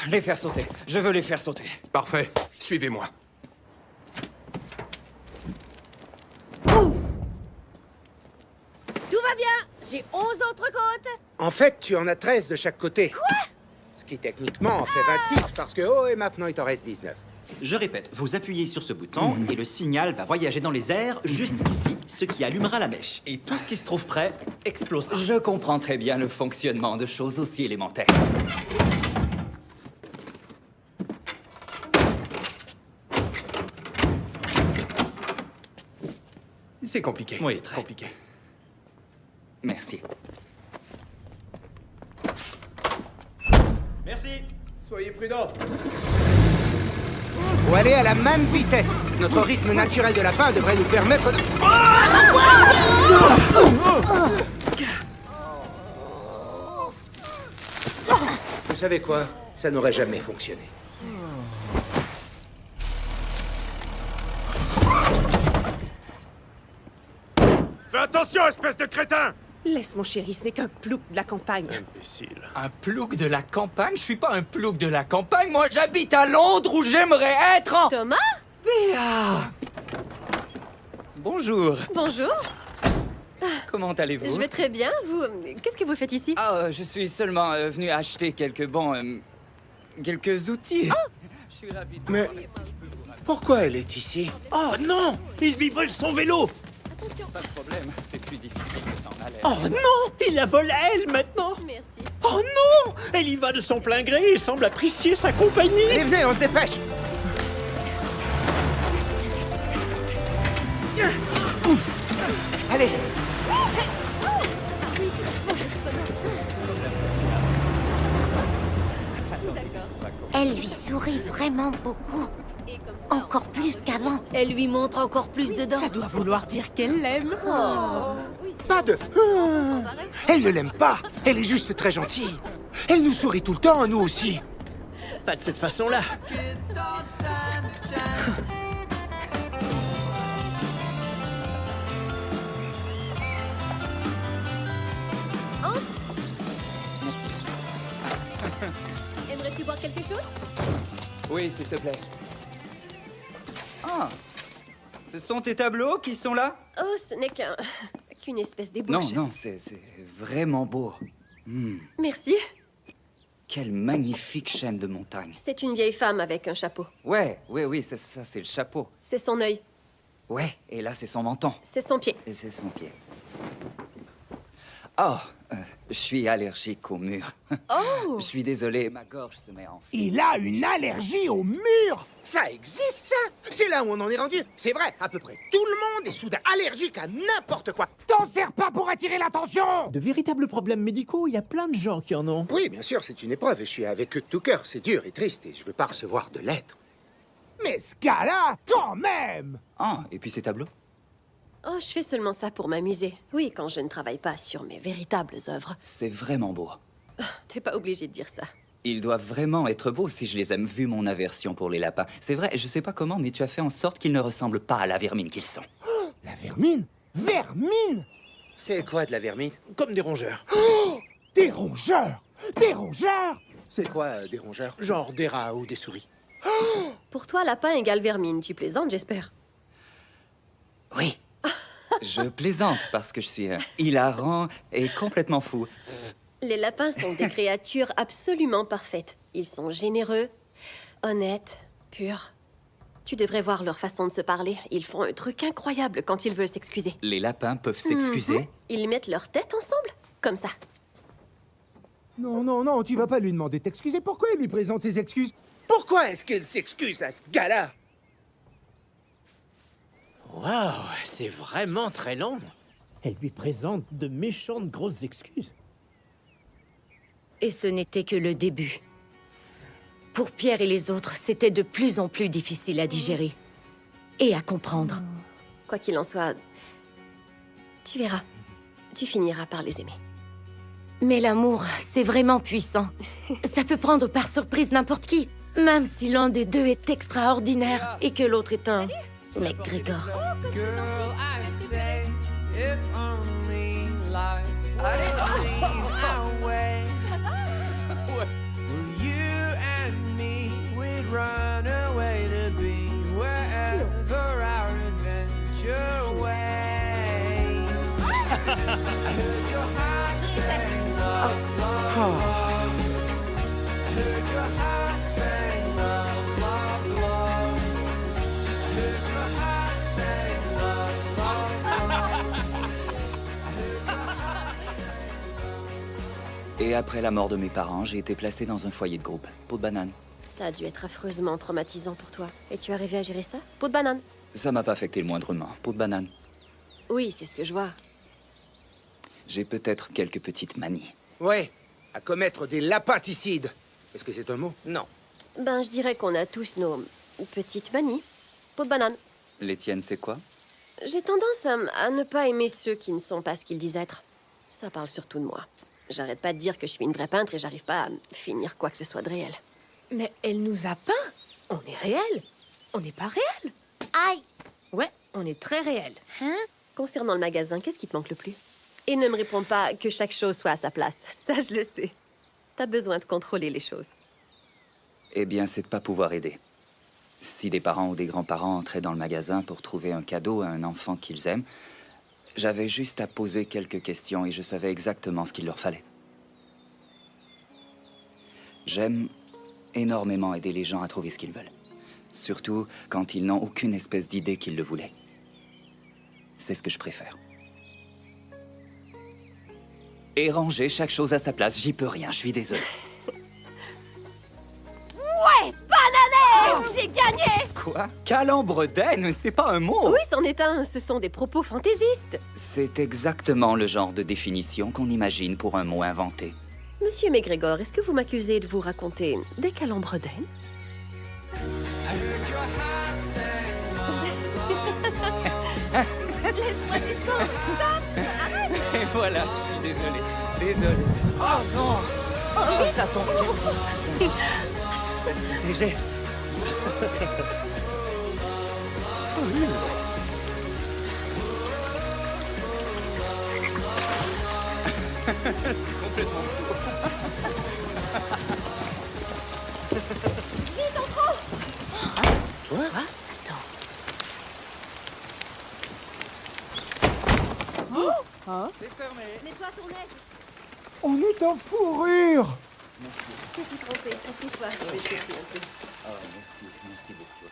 Les faire sauter. Je veux les faire sauter. Parfait. Suivez-moi. Tout va bien! J'ai 11 autres côtes! En fait, tu en as 13 de chaque côté. Quoi? Ce qui techniquement en fait 26 parce que... Oh, et maintenant il t'en reste 19. Je répète, vous appuyez sur ce bouton et le signal va voyager dans les airs jusqu'ici, ce qui allumera la mèche. Et tout ce qui se trouve près explosera. Je comprends très bien le fonctionnement de choses aussi élémentaires. C'est compliqué. Oui, très compliqué. Merci. Merci. Soyez prudents. Faut aller à la même vitesse. Notre rythme naturel de lapin devrait nous permettre de... Vous savez quoi? Ça n'aurait jamais fonctionné. Fais attention, espèce de crétin! Laisse, mon chéri, ce n'est qu'un plouc de la campagne. Imbécile. Un plouc de la campagne? Je suis pas un plouc de la campagne. Moi, j'habite à Londres où j'aimerais être. Thomas? Béa! Bonjour. Bonjour. Comment allez-vous? Je vais très bien. Vous, qu'est-ce que vous faites ici? Ah, je suis seulement venu acheter quelques quelques outils. Oh! Je suis ravi de Mais pourquoi elle est ici? Oh non! Il lui vole son vélo! Pas de problème, c'est plus difficile que s'en aller. Oh non! Il la vole à elle maintenant! Merci. Oh non! Elle y va de son plein gré et semble apprécier sa compagnie! Allez, venez, on se dépêche! Allez! vraiment beaucoup. Encore plus qu'avant. Elle lui montre encore plus dedans. Ça doit vouloir dire qu'elle l'aime. Pas de... Elle ne l'aime pas. Elle est juste très gentille. Elle nous sourit tout le temps, nous aussi. Pas de cette façon-là. Aimerais-tu boire quelque chose? Oui, s'il te plaît. Ah, ce sont tes tableaux qui sont là? Oh, ce n'est qu'une espèce d'ébauche. Non, non, c'est vraiment beau. Merci. Quelle magnifique chaîne de montagne. C'est une vieille femme avec un chapeau. Ouais, oui, ça c'est le chapeau. C'est son œil. Ouais, et là c'est son menton. C'est son pied. Et c'est son pied. Oh, je suis allergique au mur. Oh! Je suis désolé, ma gorge se met en feu. Il a une allergie au mur. Ça existe, ça? C'est là où on en est rendu. C'est vrai, à peu près tout le monde est soudain allergique à n'importe quoi. T'en sers pas pour attirer l'attention. De véritables problèmes médicaux, il y a plein de gens qui en ont. Oui, bien sûr, c'est une épreuve et je suis avec eux de tout cœur. C'est dur et triste et je veux pas recevoir de lettres. Mais ce gars-là, quand même! Ah, et puis ces tableaux? Oh, je fais seulement ça pour m'amuser. Oui, quand je ne travaille pas sur mes véritables œuvres. C'est vraiment beau. T'es pas obligé de dire ça. Ils doivent vraiment être beaux si je les aime, vu mon aversion pour les lapins. C'est vrai, je sais pas comment, mais tu as fait en sorte qu'ils ne ressemblent pas à la vermine qu'ils sont. La vermine? Vermine? C'est quoi de la vermine? Comme des rongeurs. Oh, des rongeurs? Des rongeurs? C'est quoi, des rongeurs? Genre des rats ou des souris. Pour toi, lapin égale vermine. Tu plaisantes, j'espère. Oui. Je plaisante parce que je suis hilarant et complètement fou. Les lapins sont des créatures absolument parfaites. Ils sont généreux, honnêtes, purs. Tu devrais voir leur façon de se parler. Ils font un truc incroyable quand ils veulent s'excuser. Les lapins peuvent s'excuser? Ils mettent leur tête ensemble, comme ça. Non, tu vas pas lui demander de t'excuser. Pourquoi il lui présente ses excuses? Pourquoi est-ce qu'elle s'excuse à ce gars-là? Waouh, c'est vraiment très long. Elle lui présente de méchantes grosses excuses. Et ce n'était que le début. Pour Pierre et les autres, c'était de plus en plus difficile à digérer. Et à comprendre. Quoi qu'il en soit, tu verras. Tu finiras par les aimer. Mais l'amour, c'est vraiment puissant. Ça peut prendre par surprise n'importe qui. Même si l'un des deux est extraordinaire et que l'autre est un... McGregor. Et après la mort de mes parents, j'ai été placé dans un foyer de groupe. Peau de banane. Ça a dû être affreusement traumatisant pour toi. Et tu arrivé à gérer ça? Peau de banane. Ça m'a pas affecté le moindrement. Peau de banane. Oui, c'est ce que je vois. J'ai peut-être quelques petites manies. Ouais, à commettre des lapinticides. Est-ce que c'est un mot? Non. Ben, je dirais qu'on a tous nos petites manies. Peau de banane. Les tiennes, c'est quoi? J'ai tendance à ne pas aimer ceux qui ne sont pas ce qu'ils disent être. Ça parle surtout de moi. J'arrête pas de dire que je suis une vraie peintre et j'arrive pas à finir quoi que ce soit de réel. Mais elle nous a peint. On est réel. On n'est pas réel. Aïe! Ouais, on est très réel. Hein? Concernant le magasin, qu'est-ce qui te manque le plus? Et ne me réponds pas que chaque chose soit à sa place. Ça, je le sais. T'as besoin de contrôler les choses. Eh bien, c'est de pas pouvoir aider. Si des parents ou des grands-parents entraient dans le magasin pour trouver un cadeau à un enfant qu'ils aiment, j'avais juste à poser quelques questions et je savais exactement ce qu'il leur fallait. J'aime énormément aider les gens à trouver ce qu'ils veulent. Surtout quand ils n'ont aucune espèce d'idée qu'ils le voulaient. C'est ce que je préfère. Et ranger chaque chose à sa place, j'y peux rien, je suis désolé. Ouais, banané! J'ai gagné! Quoi? Calembredaine, c'est pas un mot! Oui, c'en est un. Ce sont des propos fantaisistes. C'est exactement le genre de définition qu'on imagine pour un mot inventé. Monsieur McGregor, est-ce que vous m'accusez de vous raconter des calembredaines? Laisse-moi descendre. Stop. Arrête. Et voilà, je suis désolé. Désolé. Oh non. Oh, ça tombe. Protégé. C'est complètement fou. Vite, en trop. Quoi? C'est fermé. Nettoie ton aise. On est en fourrure. Je suis trompée. Assieds-toi. Je vais t'aider un peu. Oh, merci beaucoup.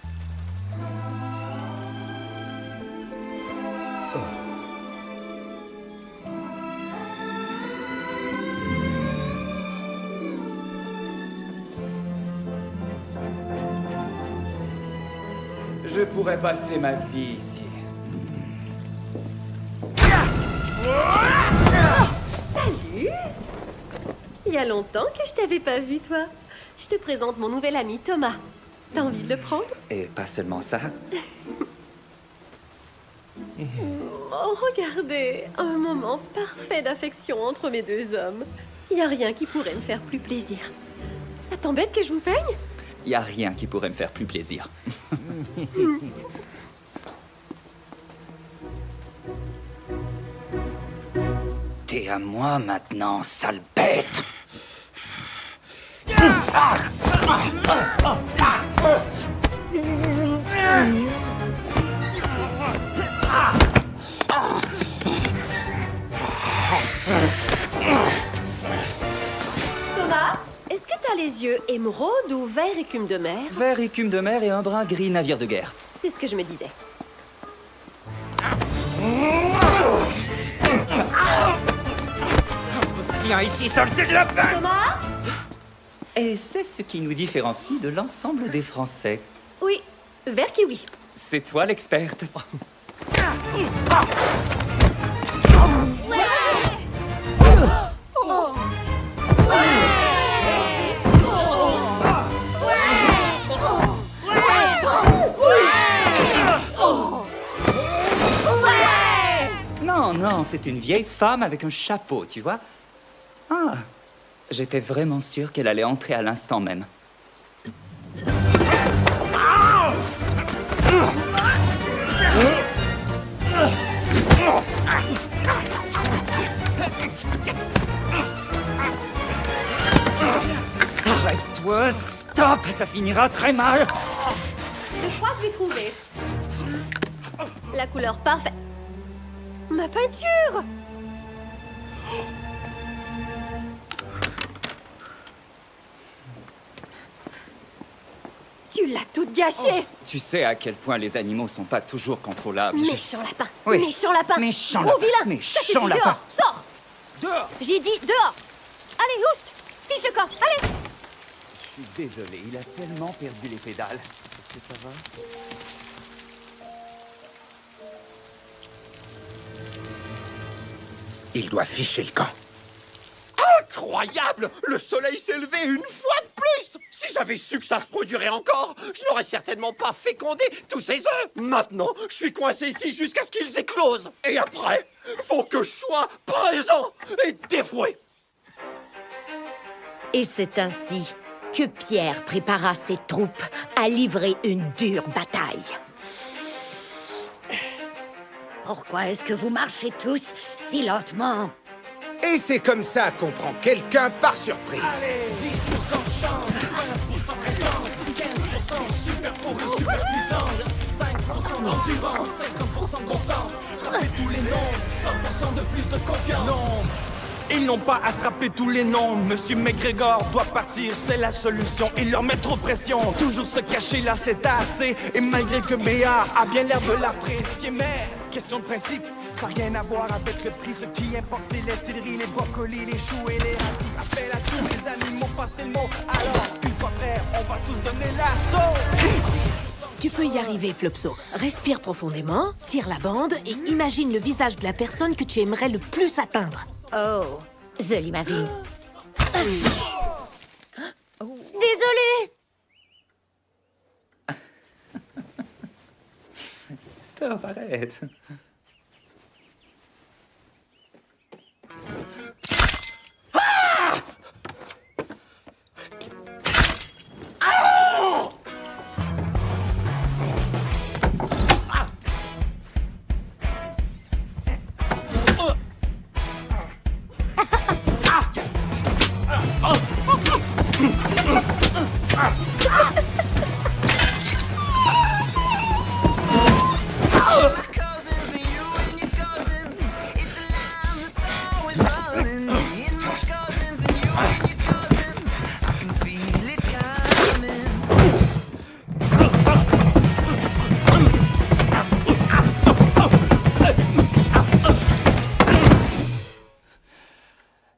Je pourrais passer ma vie ici. Salut! Il y a longtemps que je t'avais pas vu, toi. Je te présente mon nouvel ami Thomas. T'as envie de le prendre? Et pas seulement ça. Oh, regardez! Un moment parfait d'affection entre mes deux hommes. Il y a rien qui pourrait me faire plus plaisir. Ça t'embête que je vous peigne? Y a rien qui pourrait me faire plus plaisir. T'es à moi maintenant, sale bête. Thomas, est-ce que t'as les yeux émeraude ou vert écume de mer? Vert écume de mer et un brun gris navire de guerre. C'est ce que je me disais. Viens ici, saleté de lapin! Thomas? Et c'est ce qui nous différencie de l'ensemble des Français. Oui, vert kiwi. C'est toi l'experte. Non, non, c'est une vieille femme avec un chapeau, tu vois. Ah, j'étais vraiment sûr qu'elle allait entrer à l'instant même. Arrête-toi, stop, ça finira très mal. Je crois que j'ai trouvé. La couleur parfaite. Ma peinture! Tu l'as toute gâchée! Tu sais à quel point les animaux sont pas toujours contrôlables. Méchant lapin! Oui. Méchant lapin! Méchant Gros lapin. vilain! Méchant Ça suffit, lapin. dehors! Sors! Dehors! J'ai dit dehors! Allez, oust! Fiche le camp! Allez! Je suis désolé, il a tellement perdu les pédales. Est-ce que ça va? Il doit ficher le camp. Incroyable! Le soleil s'est levé une fois de plus! Si j'avais su que ça se produirait encore, je n'aurais certainement pas fécondé tous ces œufs! Maintenant, je suis coincé ici jusqu'à ce qu'ils éclosent! Et après, faut que je sois présent et dévoué! Et c'est ainsi que Pierre prépara ses troupes à livrer une dure bataille. Pourquoi est-ce que vous marchez tous si lentement? Et c'est comme ça qu'on prend quelqu'un par surprise. 10% chance, 20% fréquence, 15% super fourrure, super puissance, 5% d'endurance, 50% de bon sens, se rappeler tous les noms, 100% de plus de confiance. Non, ils n'ont pas à se rappeler tous les noms. Monsieur McGregor doit partir, c'est la solution. Et leur mettre trop de pression, toujours se cacher là c'est assez. Et malgré que Béa a bien l'air de l'apprécier, mais question de principe, ça n'a rien à voir avec le prix. Ce qui importe c'est les céleris, les brocolis, les choux et les radis. Appelle à tous les animaux, passez le mot. Alors, une fois prêt, on va tous donner l'assaut. Tu peux y arriver, Flopso. Respire profondément, tire la bande et imagine le visage de la personne que tu aimerais le plus atteindre. Oh, Zoli ma vie. Désolée! Stop, arrête.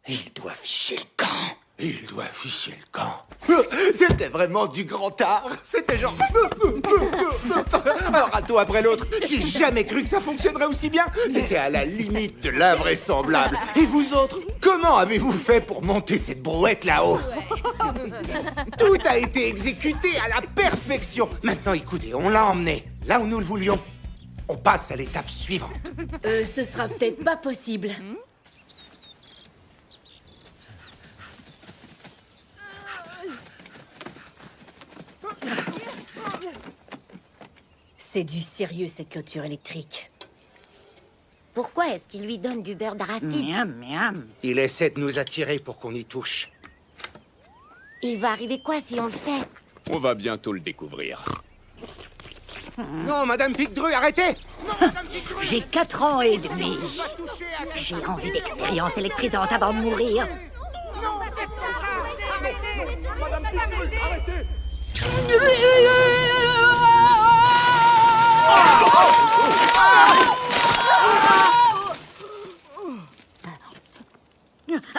Il doit ficher le camp. Il doit ficher le camp. C'était vraiment du grand art. C'était genre... Un râteau après l'autre. J'ai jamais cru que ça fonctionnerait aussi bien. C'était à la limite de l'invraisemblable. Et vous autres, comment avez-vous fait pour monter cette brouette là-haut? Tout a été exécuté à la perfection. Maintenant, écoutez, on l'a emmené là où nous le voulions. On passe à l'étape suivante. Ce sera peut-être pas possible. C'est du sérieux, cette clôture électrique. Pourquoi est-ce qu'il lui donne du beurre d'arachide? Miam, miam. Il essaie de nous attirer pour qu'on y touche. Il va arriver quoi si on le fait? On va bientôt le découvrir. Non, Madame Picdru, arrêtez! J'ai 4 ans et demi. J'ai envie d'expérience électrisante avant de mourir.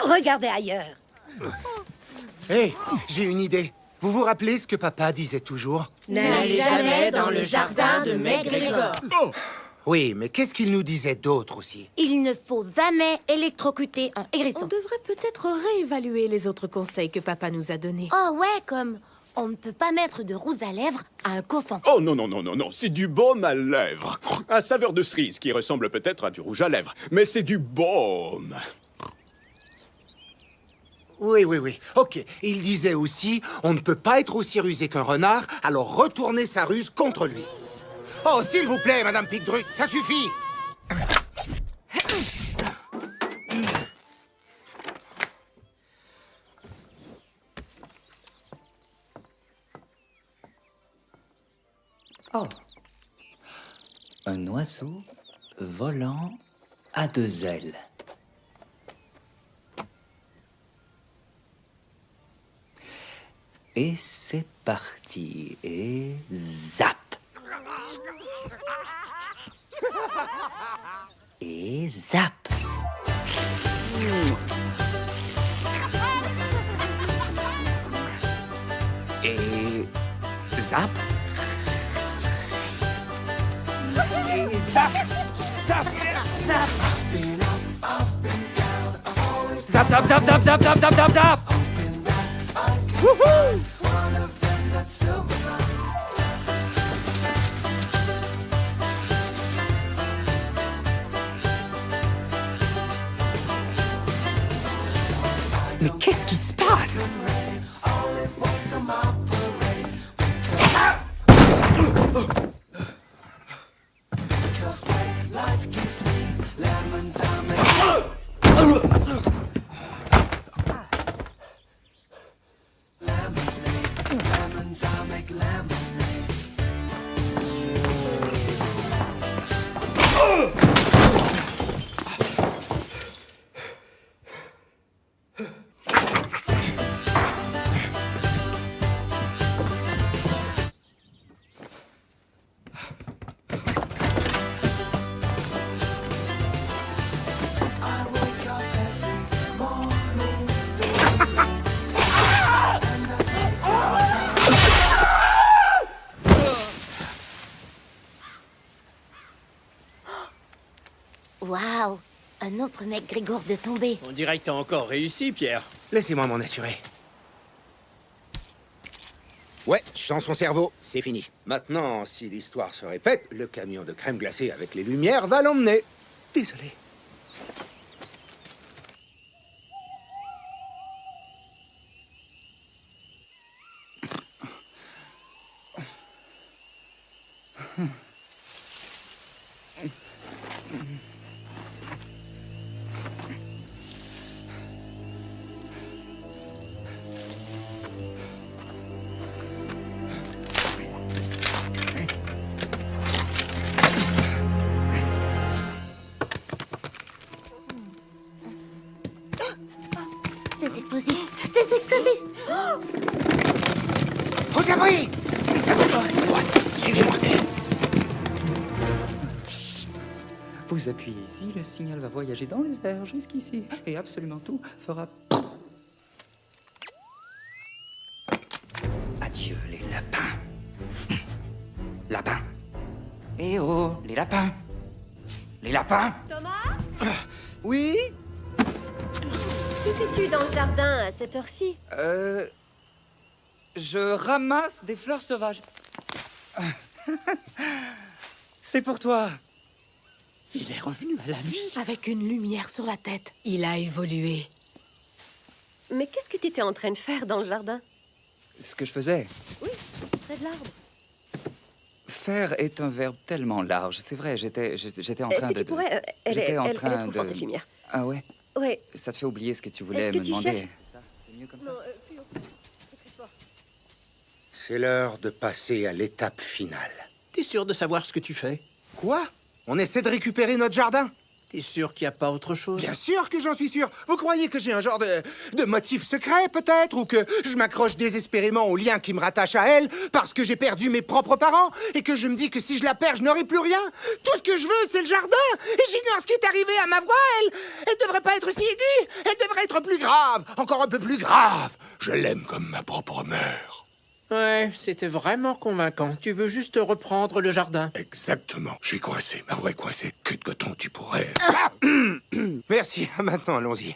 Regardez ailleurs. Hé, j'ai une idée. Vous vous rappelez ce que papa disait toujours? N'allez jamais dans le jardin de McGregor. Oui, mais qu'est-ce qu'il nous disait d'autre aussi? Il ne faut jamais électrocuter un hérisson. On devrait peut-être réévaluer les autres conseils que papa nous a donnés. Oh ouais, comme on ne peut pas mettre de rouge à lèvres à un cochon. Oh non, non, non, non, non, c'est du baume à lèvres. À saveur de cerise qui ressemble peut-être à du rouge à lèvres. Mais c'est du baume. Oui, oui, oui. Ok. Il disait aussi, on ne peut pas être aussi rusé qu'un renard, alors retournez sa ruse contre lui. Oh, s'il vous plaît, Madame Picdru, ça suffit. Oh. Un oiseau volant à 2 ailes. Et c'est parti. Et zap. Et zap. Et zap. Et zap. Zap. Zap. Zap, zap, zap, zap, zap, zap, zap, zap, zap. Wouhou! Mais qu'est-ce qui se passe? Waouh! Un autre McGregor de tomber. On dirait que t'as encore réussi, Pierre. Laissez-moi m'en assurer. Ouais, je sens son cerveau, c'est fini. Maintenant, si l'histoire se répète, le camion de crème glacée avec les lumières va l'emmener. Désolé. Des explosifs! Des explosifs! Aux abris! Suivez-moi. Vous appuyez ici, le signal va voyager dans les airs jusqu'ici. Et absolument tout fera... Adieu les lapins. Lapins. Eh oh, les lapins. Les lapins. Thomas? Oui? Que fais-tu dans le jardin à cette heure-ci? Je ramasse des fleurs sauvages. C'est pour toi. Il est revenu à la vie. Avec une lumière sur la tête. Il a évolué. Mais qu'est-ce que tu étais en train de faire dans le jardin? Ce que je faisais. Oui, près de l'arbre. Faire est un verbe tellement large. C'est vrai, j'étais en train de... Est-ce que tu pourrais... elle est trop forte, cette lumière. Ah ouais? Ouais. Ça te fait oublier ce que tu voulais Est-ce que me tu demander. cherches... C'est mieux comme ça? Non, plus haut. C'est plus fort. C'est l'heure de passer à l'étape finale. T'es sûr de savoir ce que tu fais? Quoi? On essaie de récupérer notre jardin? T'es sûr qu'il n'y a pas autre chose? Bien sûr que j'en suis sûr. Vous croyez que j'ai un genre de motif secret, peut-être? Ou que je m'accroche désespérément au lien qui me rattache à elle parce que j'ai perdu mes propres parents et que je me dis que si je la perds, je n'aurai plus rien? Tout ce que je veux, c'est le jardin. Et j'ignore ce qui est arrivé à ma voix. Elle devrait pas être si aiguë. Elle devrait être plus grave. Encore un peu plus grave. Je l'aime comme ma propre mère. Ouais, c'était vraiment convaincant. Tu veux juste reprendre le jardin? Exactement. Je suis coincé, ma vraie coincé. Cul de coton, tu pourrais... Merci. Maintenant, allons-y.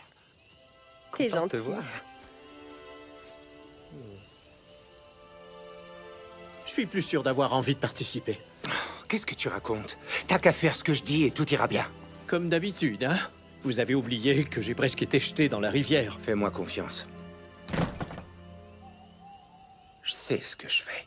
T'es gentil. Je suis plus sûr d'avoir envie de participer. Qu'est-ce que tu racontes? T'as qu'à faire ce que je dis et tout ira bien. Comme d'habitude, hein? Vous avez oublié que j'ai presque été jeté dans la rivière. Fais-moi confiance. Je sais ce que je fais.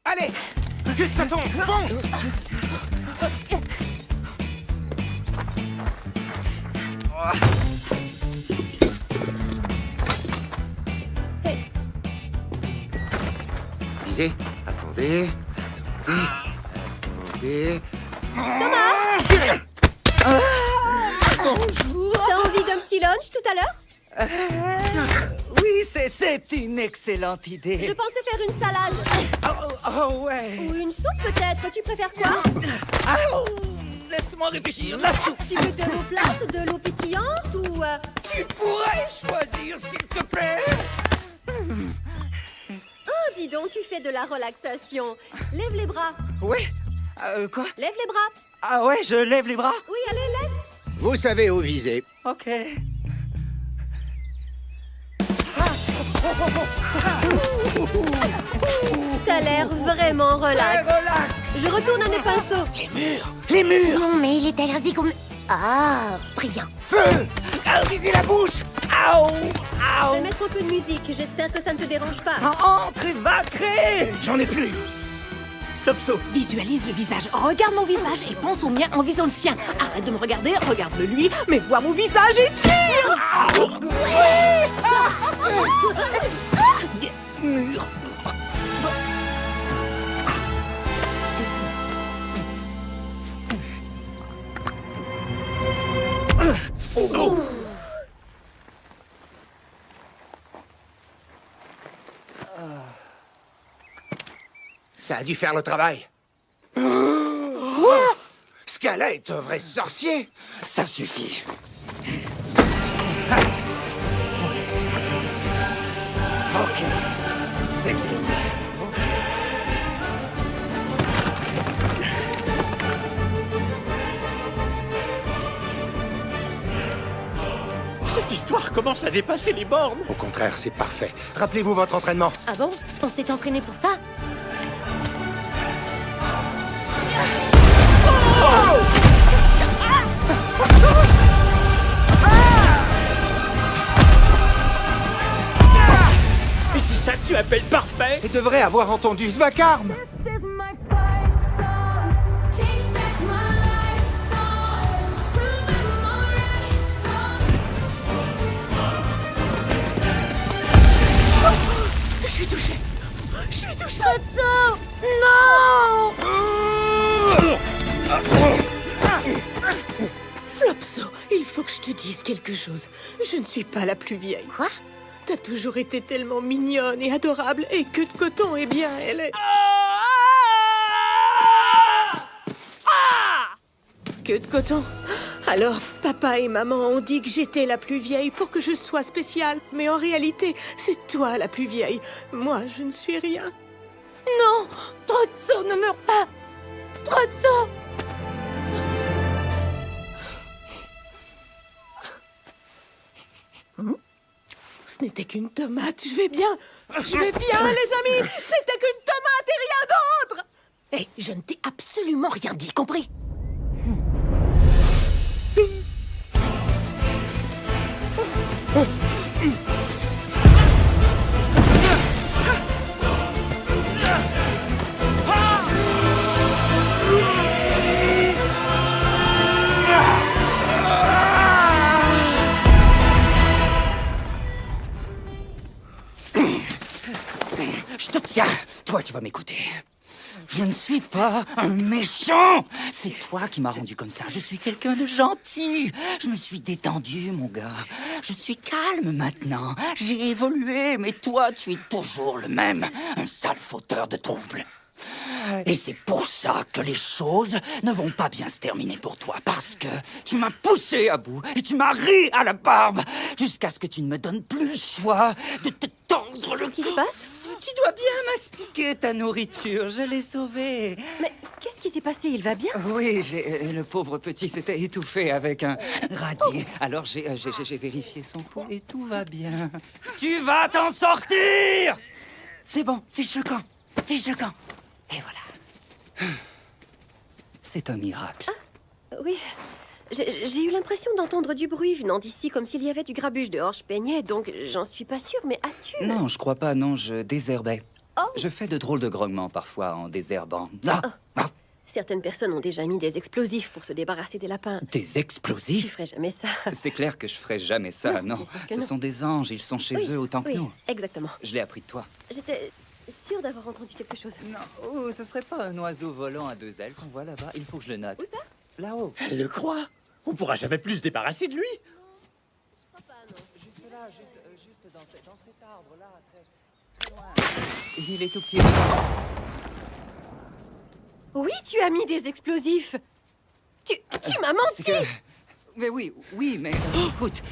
Allez! Cul de coton, fonce! Visez. Attendez. Thomas! Tirez! Bonjour! T'as envie d'un petit lunch tout à l'heure? Oui, c'est une excellente idée. Je pensais faire une salade. Oh ouais. Ou une soupe peut-être. Tu préfères quoi? Laisse-moi réfléchir. La soupe. Tu veux de l'eau plate, de l'eau pétillante ou... Tu pourrais choisir, s'il te plaît. Oh, dis donc, tu fais de la relaxation. Lève les bras. Oui. Quoi? Lève les bras. Ah ouais, je lève les bras? Oui, allez, lève. Vous savez où viser. Ok. T'as l'air vraiment relax. Relax. Je retourne à mes pinceaux. Les murs! Les murs! Non, mais il est allergique au... Ah, brillant. Feu! Visez la bouche! Je vais mettre un peu de musique. J'espère que ça ne te dérange pas. Entre et va créer. J'en ai plus! Flopso, visualise le visage. Regarde mon visage et pense au mien en visant le sien. Arrête de me regarder, regarde-le lui, mais vois mon visage et tire! Mur. Ça a dû faire le travail. Ce gars-là est un vrai sorcier. Ça suffit. commence à dépasser les bornes. Au contraire, c'est parfait. Rappelez-vous votre entraînement. Ah bon? On s'est entraîné pour ça? Et c'est ça que tu appelles parfait? Et devrait avoir entendu ce vacarme. Je suis touché. Je suis touché. Otso! Non! Flopso, il faut que je te dise quelque chose. Je ne suis pas la plus vieille. Quoi? T'as toujours été tellement mignonne et adorable, et Queue de Coton, eh bien, elle est... Queue de Coton. Alors, papa et maman ont dit que j'étais la plus vieille pour que je sois spéciale. Mais en réalité, c'est toi la plus vieille. Moi, je ne suis rien. Non! Trotso, ne meurs pas! Trotso! Ce n'était qu'une tomate, je vais bien. Je vais bien, les amis. C'était qu'une tomate et rien d'autre. Hé, je ne t'ai absolument rien dit, compris? Je te tiens. Toi, tu vas m'écouter. Je ne suis pas un méchant. C'est toi qui m'as rendu comme ça. Je suis quelqu'un de gentil. Je me suis détendu, mon gars. Je suis calme maintenant. J'ai évolué, mais toi, tu es toujours le même. Un sale fauteur de troubles. Et c'est pour ça que les choses ne vont pas bien se terminer pour toi. Parce que tu m'as poussé à bout et tu m'as ri à la barbe. Jusqu'à ce que tu ne me donnes plus le choix de te tendre le cou. Qu'est-ce qui se passe? Tu dois bien mastiquer ta nourriture, je l'ai sauvé. Mais qu'est-ce qui s'est passé? Il va bien? Oui, le pauvre petit s'était étouffé avec un radier. Alors j'ai vérifié son pouls et tout va bien. Tu vas t'en sortir! C'est bon, fiche le camp, fiche le camp. Et voilà. C'est un miracle. Ah, oui. J'ai eu l'impression d'entendre du bruit venant d'ici, comme s'il y avait du grabuge dehors. Je peignais, donc j'en suis pas sûre, mais as-tu... Non, je crois pas, non, je désherbais. Oh. Je fais de drôles de grognements parfois en désherbant. Certaines personnes ont déjà mis des explosifs pour se débarrasser des lapins. Des explosifs? Je ferais jamais ça. C'est clair que je ferais jamais ça, non. bien sûr que Ce non. sont des anges, ils sont chez eux autant que nous. Exactement. Je l'ai appris de toi. J'étais sûre d'avoir entendu quelque chose. Non, oh, ce serait pas un oiseau volant à deux ailes qu'on voit là-bas. Il faut que je le note. Où ça? Là-haut. Elle le croit. On pourra jamais plus se débarrasser de lui. Juste là, juste dans cet arbre-là, très loin. Il est tout petit. Oui, tu as mis des explosifs. Tu m'as menti. Mais oui, mais écoute.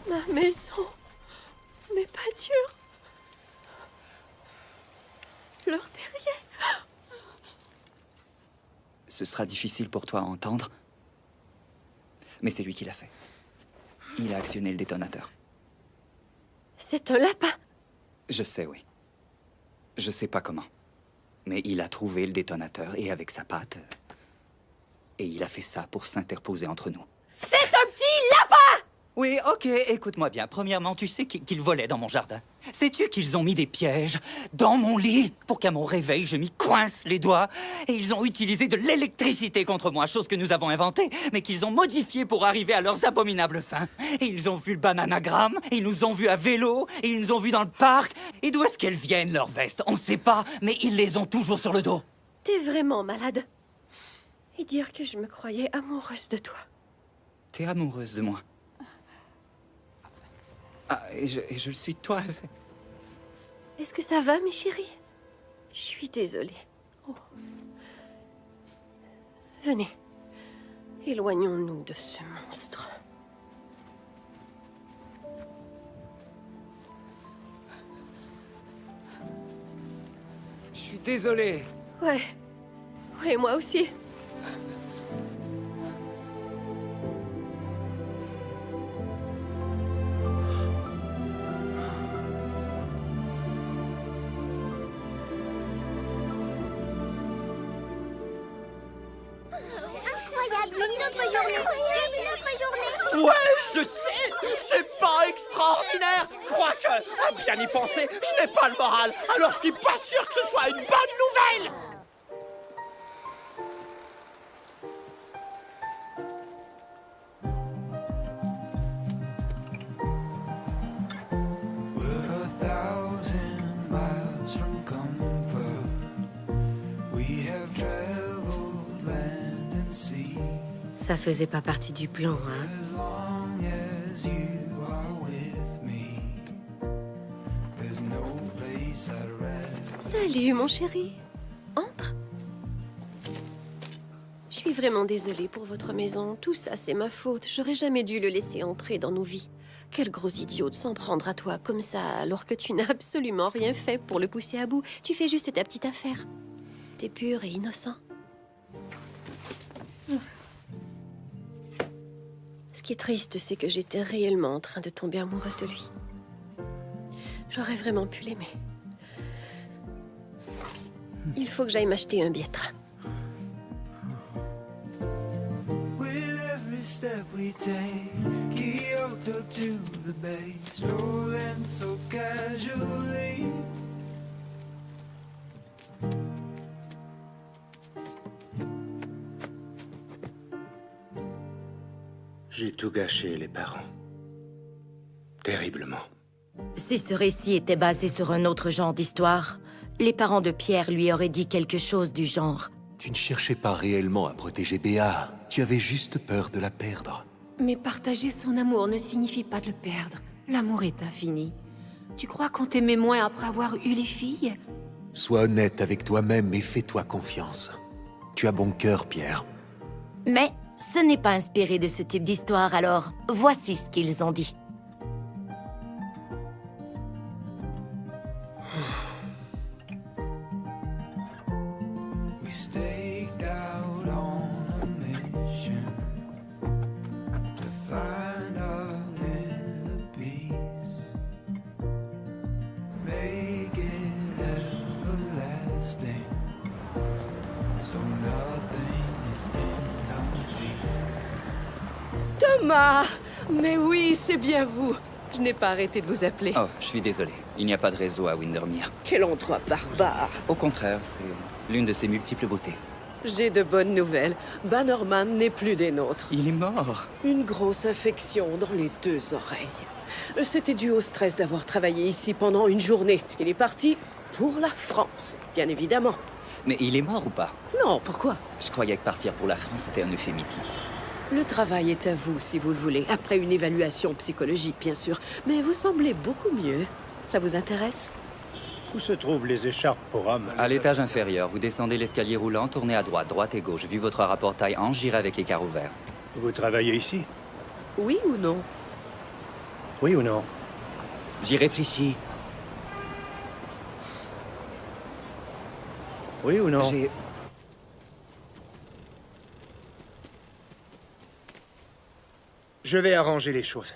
Ma maison n'est pas dure. Leur derrière. Ce sera difficile pour toi à entendre, mais c'est lui qui l'a fait. Il a actionné le détonateur. C'est un lapin. Je sais, oui. Je sais pas comment. Mais il a trouvé le détonateur et avec sa patte. Et il a fait ça pour s'interposer entre nous. C'est un petit lapin! Oui, ok, écoute-moi bien. Premièrement, tu sais qu'ils volaient dans mon jardin. Sais-tu qu'ils ont mis des pièges dans mon lit pour qu'à mon réveil, je m'y coince les doigts? Et ils ont utilisé de l'électricité contre moi, chose que nous avons inventée, mais qu'ils ont modifiée pour arriver à leurs abominables fins. Et ils ont vu le bananagramme, et ils nous ont vus à vélo, et ils nous ont vus dans le parc. Et d'où est-ce qu'elles viennent, leurs vestes? On sait pas, mais ils les ont toujours sur le dos. T'es vraiment malade. Et dire que je me croyais amoureuse de toi. T'es amoureuse de moi? Ah, et je le suis de toi. Est-ce que ça va, mes chéris? Je suis désolée. Oh. Venez. Éloignons-nous de ce monstre. Je suis désolé. Ouais. Ouais, moi aussi. Incroyable, une autre journée. Incroyable, une autre journée. Ouais, je sais. C'est pas extraordinaire. Quoique, à bien y penser, je n'ai pas le moral. Alors je suis pas sûr que ce soit une bonne nouvelle. Ça faisait pas partie du plan, hein? Salut, mon chéri. Entre. Je suis vraiment désolée pour votre maison. Tout ça, c'est ma faute. J'aurais jamais dû le laisser entrer dans nos vies. Quel gros idiot de s'en prendre à toi comme ça, alors que tu n'as absolument rien fait pour le pousser à bout. Tu fais juste ta petite affaire. T'es pur et innocent. Ce qui est triste, c'est que j'étais réellement en train de tomber amoureuse de lui. J'aurais vraiment pu l'aimer. Il faut que j'aille m'acheter un billet de train. J'ai tout gâché, les parents. Terriblement. Si ce récit était basé sur un autre genre d'histoire, les parents de Pierre lui auraient dit quelque chose du genre. Tu ne cherchais pas réellement à protéger Béa. Tu avais juste peur de la perdre. Mais partager son amour ne signifie pas de le perdre. L'amour est infini. Tu crois qu'on t'aimait moins après avoir eu les filles? Sois honnête avec toi-même et fais-toi confiance. Tu as bon cœur, Pierre. Mais ce n'est pas inspiré de ce type d'histoire, alors voici ce qu'ils ont dit. Thomas! Mais oui, c'est bien vous. Je n'ai pas arrêté de vous appeler. Oh, je suis désolé. Il n'y a pas de réseau à Windermere. Quel endroit barbare! Au contraire, c'est l'une de ses multiples beautés. J'ai de bonnes nouvelles. Bannerman n'est plus des nôtres. Il est mort. Une grosse infection dans les 2 oreilles. C'était dû au stress d'avoir travaillé ici pendant une journée. Il est parti pour la France, bien évidemment. Mais il est mort ou pas? Non, pourquoi? Je croyais que partir pour la France était un euphémisme. Le travail est à vous, si vous le voulez. Après une évaluation psychologique, bien sûr. Mais vous semblez beaucoup mieux. Ça vous intéresse? Où se trouvent les écharpes pour hommes? À l'étage inférieur, vous descendez l'escalier roulant, tournez à droite et gauche. Vu votre rapport taille en, j'irai avec l'écart ouvert. Vous travaillez ici? Oui ou non? Oui ou non? J'y réfléchis. Oui ou non? Je vais arranger les choses.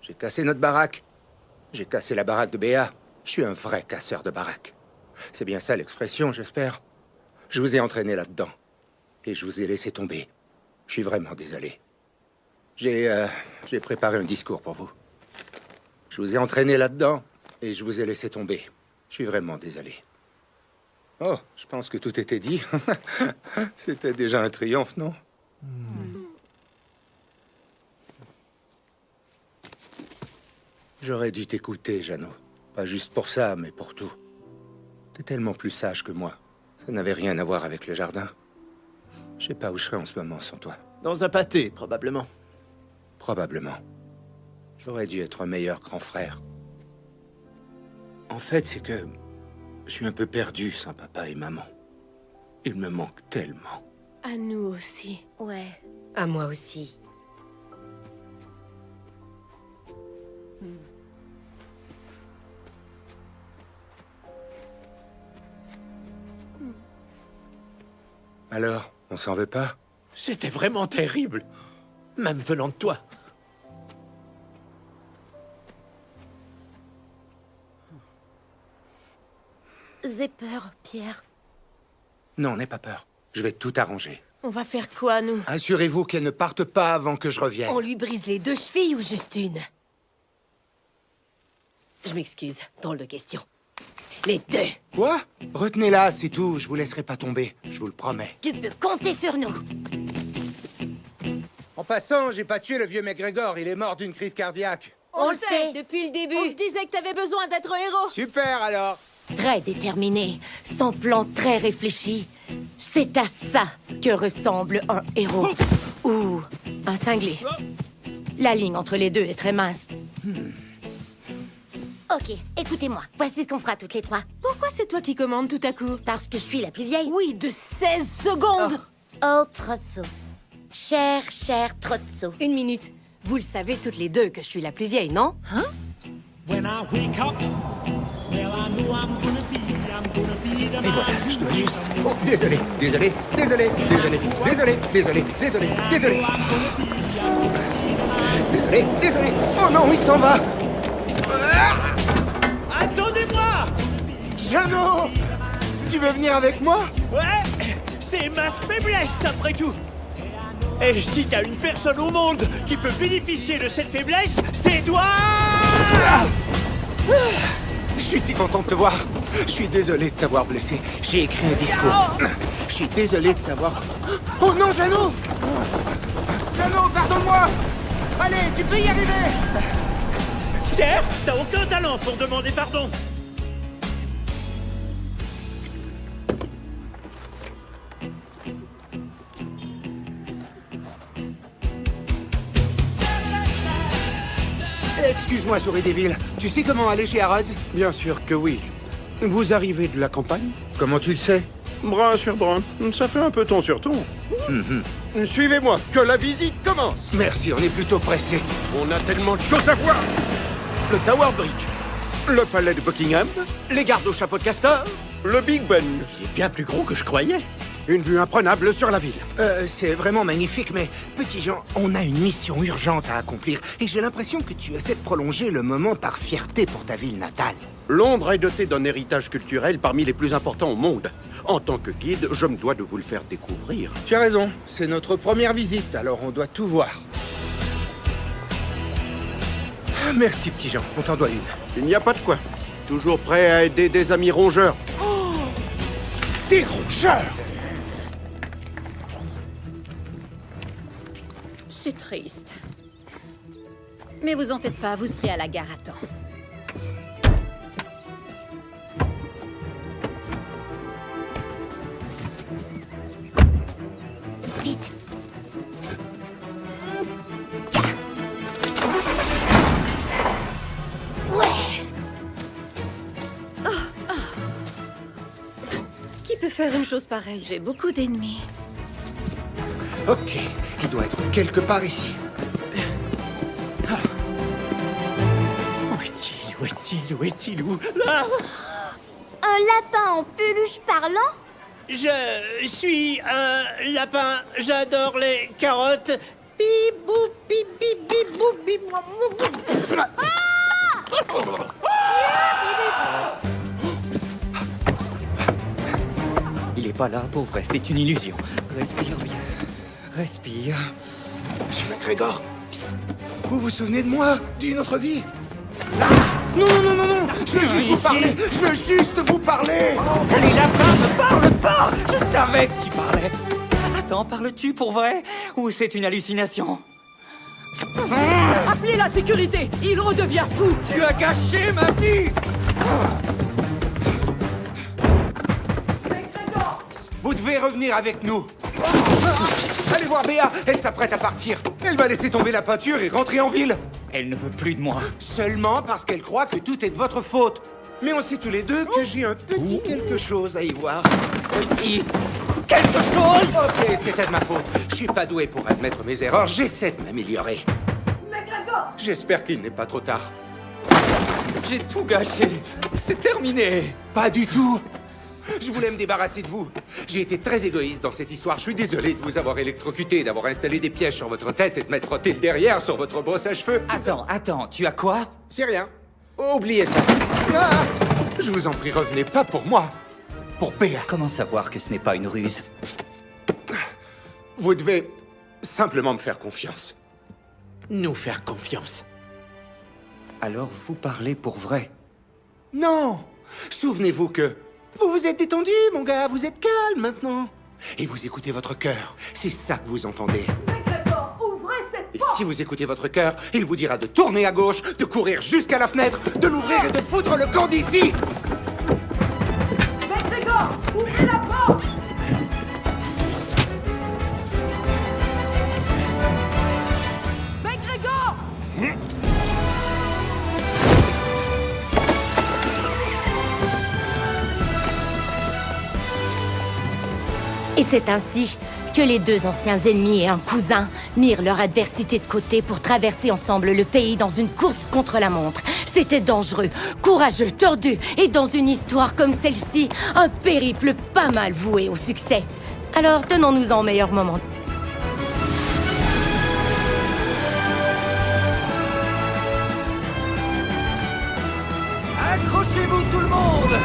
J'ai cassé notre baraque. J'ai cassé la baraque de Béa. Je suis un vrai casseur de baraque. C'est bien ça l'expression, j'espère. Je vous ai entraîné là-dedans. Et je vous ai laissé tomber. Je suis vraiment désolé. J'ai préparé un discours pour vous. Je vous ai entraîné là-dedans et je vous ai laissé tomber. Je suis vraiment désolé. Oh, je pense que tout était dit. C'était déjà un triomphe, non? J'aurais dû t'écouter, Jeannot. Pas juste pour ça, mais pour tout. T'es tellement plus sage que moi. Ça n'avait rien à voir avec le jardin. Je sais pas où je serais en ce moment sans toi. Dans un pâté, probablement. Probablement. J'aurais dû être un meilleur grand frère. En fait, c'est que je suis un peu perdu sans papa et maman. Ils me manquent tellement. À nous aussi. Ouais, à moi aussi. Alors, on s'en veut pas? C'était vraiment terrible. Même venant de toi. J'ai peur, Pierre. Non, n'aie pas peur. Je vais tout arranger. On va faire quoi, nous? Assurez-vous qu'elle ne parte pas avant que je revienne. On lui brise les 2 chevilles ou juste une? Je m'excuse, drôle de question. Les 2. Quoi? Retenez-la, c'est tout. Je vous laisserai pas tomber. Je vous le promets. Tu peux compter sur nous. En passant, j'ai pas tué le vieux McGregor. Il est mort d'une crise cardiaque. On le sait, depuis le début. On se disait que t'avais besoin d'être héros. Super, alors. Très déterminé, sans plan très réfléchi. C'est à ça que ressemble un héros. Ou un cinglé. La ligne entre les deux est très mince. Ok, écoutez-moi. Voici ce qu'on fera toutes les 3. Pourquoi c'est toi qui commandes tout à coup? Parce que je suis la plus vieille. Oui, de 16 secondes. Oh, Trotso. Cher Trotso. 1 minute. Vous le savez toutes les 2 que je suis la plus vieille, non? Hein? Et voilà, je dois juste... Oh, désolé. Désolé. Oh non, il s'en va. Attendez-moi! Jeannot! Tu veux venir avec moi? Ouais! C'est ma faiblesse, après tout! Et s'il y a une personne au monde qui peut bénéficier de cette faiblesse, c'est toi! Je suis si content de te voir. Je suis désolé de t'avoir blessé. J'ai écrit un discours. Je suis désolé de t'avoir... Oh non, Jeannot! Jeannot, pardonne-moi! Allez, tu peux y arriver! Pierre, t'as aucun talent pour demander pardon. Excuse-moi, Souris des Villes. Tu sais comment aller chez Harrods? Bien sûr que oui. Vous arrivez de la campagne? Comment tu le sais? Brin sur brin. Ça fait un peu ton sur ton. Suivez-moi, que la visite commence. Merci, on est plutôt pressé. On a tellement de choses à voir. Le Tower Bridge, le palais de Buckingham, les gardes au chapeau de castor, le Big Ben. C'est bien plus gros que je croyais. Une vue imprenable sur la ville. C'est vraiment magnifique, mais, petit Jean, on a une mission urgente à accomplir, et j'ai l'impression que tu essaies de prolonger le moment par fierté pour ta ville natale. Londres est dotée d'un héritage culturel parmi les plus importants au monde. En tant que guide, je me dois de vous le faire découvrir. Tu as raison, c'est notre première visite, alors on doit tout voir. Merci, petit Jean, on t'en doit une. Il n'y a pas de quoi. Toujours prêt à aider des amis rongeurs. Oh, des rongeurs! C'est triste. Mais vous en faites pas, vous serez à la gare à temps. Vite. Ouais. Qui peut faire une chose pareille? J'ai beaucoup d'ennemis. Ok, il doit être quelque part ici. Où est-il Là! Un lapin en peluche parlant? Je suis un lapin, j'adore les carottes. Bip boum, bip bip bip boum, bip boum. Il est pas là, pour vrai, c'est une illusion. Respire bien. Respire. Monsieur McGregor, psst, vous vous souvenez de moi? D'une autre vie? Non, je veux juste vous parler. Je veux juste vous parler. Les lapins ne parlent pas. Je savais que tu parlais. Attends, parles-tu pour vrai? Ou c'est une hallucination? Appelez la sécurité. Il redevient fou. Tu as gâché ma vie. Vous devez revenir avec nous. Allez voir Béa, elle s'apprête à partir. Elle va laisser tomber la peinture et rentrer en ville. Elle ne veut plus de moi. Seulement parce qu'elle croit que tout est de votre faute. Mais on sait tous les deux que j'ai un petit quelque chose à y voir. Petit quelque chose? Ok, c'était de ma faute. Je suis pas doué pour admettre mes erreurs, j'essaie de m'améliorer. J'espère qu'il n'est pas trop tard. J'ai tout gâché. C'est terminé. Pas du tout. Je voulais me débarrasser de vous. J'ai été très égoïste dans cette histoire. Je suis désolé de vous avoir électrocuté, d'avoir installé des pièges sur votre tête et de m'être frotté le derrière sur votre brosse à cheveux. Attends, tu as quoi? C'est rien. Oubliez ça. Ah, je vous en prie, revenez pas pour moi. Pour Béa. Comment savoir que ce n'est pas une ruse? Vous devez simplement me faire confiance. Nous faire confiance. Alors vous parlez pour vrai? Non. Souvenez-vous que vous vous êtes détendu, mon gars. Vous êtes calme maintenant. Et vous écoutez votre cœur. C'est ça que vous entendez. Et si vous écoutez votre cœur, il vous dira de tourner à gauche, de courir jusqu'à la fenêtre, de l'ouvrir et de foutre le camp d'ici. McGregor, ouvrez la porte! McGregor! Et c'est ainsi que les deux anciens ennemis et un cousin mirent leur adversité de côté pour traverser ensemble le pays dans une course contre la montre. C'était dangereux, courageux, tordu, et dans une histoire comme celle-ci, un périple pas mal voué au succès. Alors tenons-nous-en au meilleur moment. Accrochez-vous tout le monde!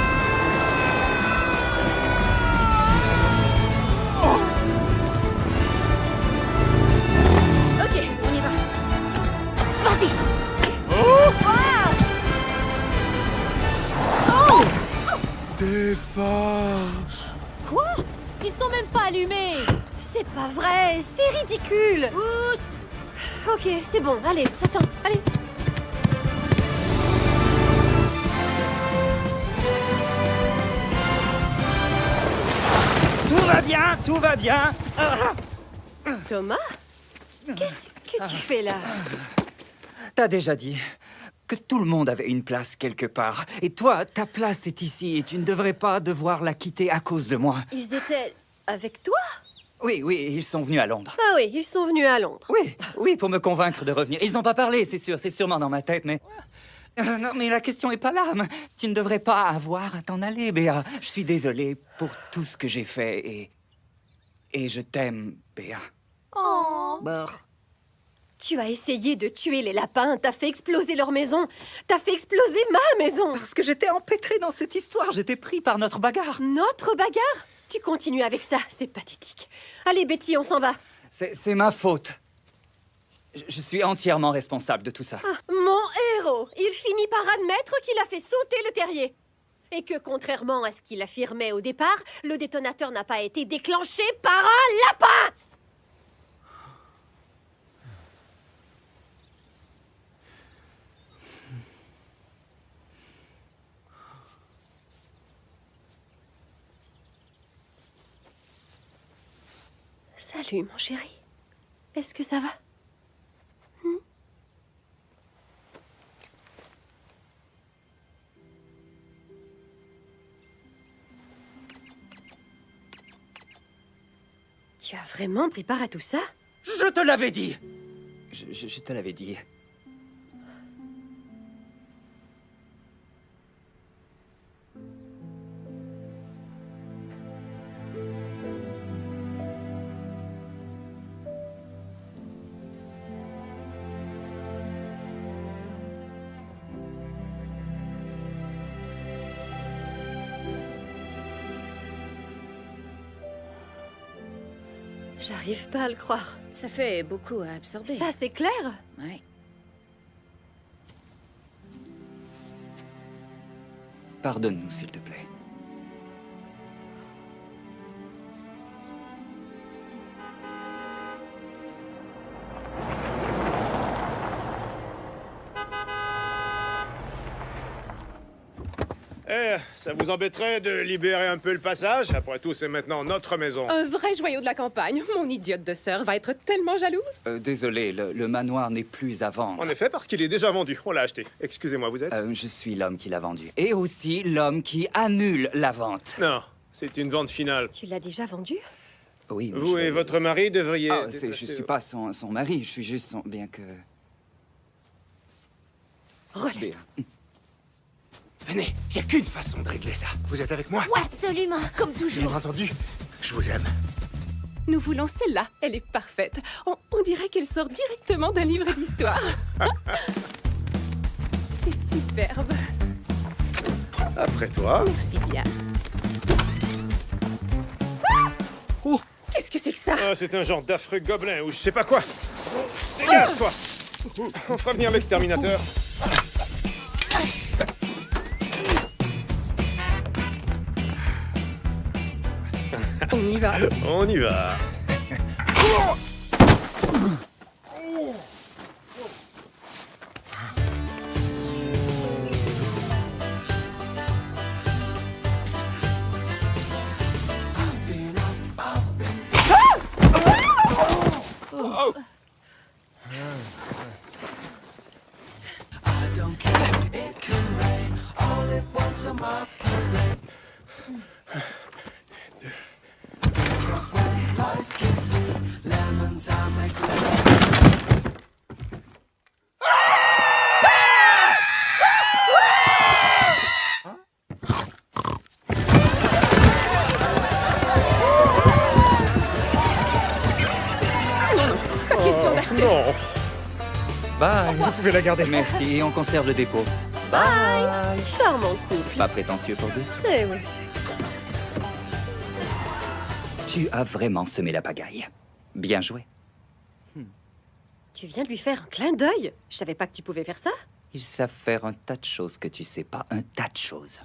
Ok, on y va. Vas-y! T'es fort. Quoi? Ils sont même pas allumés. C'est pas vrai, c'est ridicule. Oust! Ok, c'est bon, allez, attends, allez. Tout va bien, tout va bien. Thomas? Qu'est-ce que tu fais là? T'as déjà dit que tout le monde avait une place quelque part. Et toi, ta place est ici et tu ne devrais pas devoir la quitter à cause de moi. Ils étaient avec toi? Oui, ils sont venus à Londres. Ah oui, ils sont venus à Londres. Oui, pour me convaincre de revenir. Ils n'ont pas parlé, c'est sûr, c'est sûrement dans ma tête, mais... non, mais la question est pas là. Tu ne devrais pas avoir à t'en aller, Béa. Je suis désolé pour tout ce que j'ai fait et je t'aime, Béa. Oh. Tu as essayé de tuer les lapins, t'as fait exploser leur maison, t'as fait exploser ma maison. Parce que j'étais empêtré dans cette histoire, j'étais pris par notre bagarre. Notre bagarre? Tu continues avec ça, c'est pathétique. Allez, Betty, on s'en va. C'est ma faute. Je suis entièrement responsable de tout ça. Ah, mon héros, il finit par admettre qu'il a fait sauter le terrier. Et que, contrairement à ce qu'il affirmait au départ, le détonateur n'a pas été déclenché par un lapin. Salut, mon chéri. Est-ce que ça va? Tu as vraiment pris part à tout ça? Je te l'avais dit! Je te l'avais dit. J'arrive pas à le croire. Ça fait beaucoup à absorber. Ça, c'est clair? Ouais. Pardonne-nous, s'il te plaît. Eh, ça vous embêterait de libérer un peu le passage? Après tout, c'est maintenant notre maison. Un vrai joyau de la campagne. Mon idiote de sœur va être tellement jalouse. Désolé, le manoir n'est plus à vendre. En effet, parce qu'il est déjà vendu. On l'a acheté. Excusez-moi, vous êtes? Je suis l'homme qui l'a vendu. Et aussi l'homme qui annule la vente. Non, c'est une vente finale. Tu l'as déjà vendu? Oui, mais Vous et votre mari devriez... Ah, je suis pas son mari, je suis juste son... Bien que... Relève. Venez, il n'y a qu'une façon de régler ça. Vous êtes avec moi? Ouais, absolument, comme Bien toujours. entendu, je vous aime. Nous voulons celle-là. Elle est parfaite. On dirait qu'elle sort directement d'un livre d'histoire. C'est superbe. Après toi. Merci bien. Oh. Qu'est-ce que c'est que ça? Ah, c'est un genre d'affreux gobelin ou je sais pas quoi. Dégage, toi. On fera venir l'exterminateur. On y va. On y va. Pas question d'acheter. Non. Bye. Vous pouvez la garder. Merci, et on conserve le dépôt. Bye. Charmant couple. Pas prétentieux pour dessous. Eh oui. Tu as vraiment semé la pagaille. Bien joué. Tu viens de lui faire un clin d'œil? Je savais pas que tu pouvais faire ça. Ils savent faire un tas de choses que tu sais pas. Un tas de choses.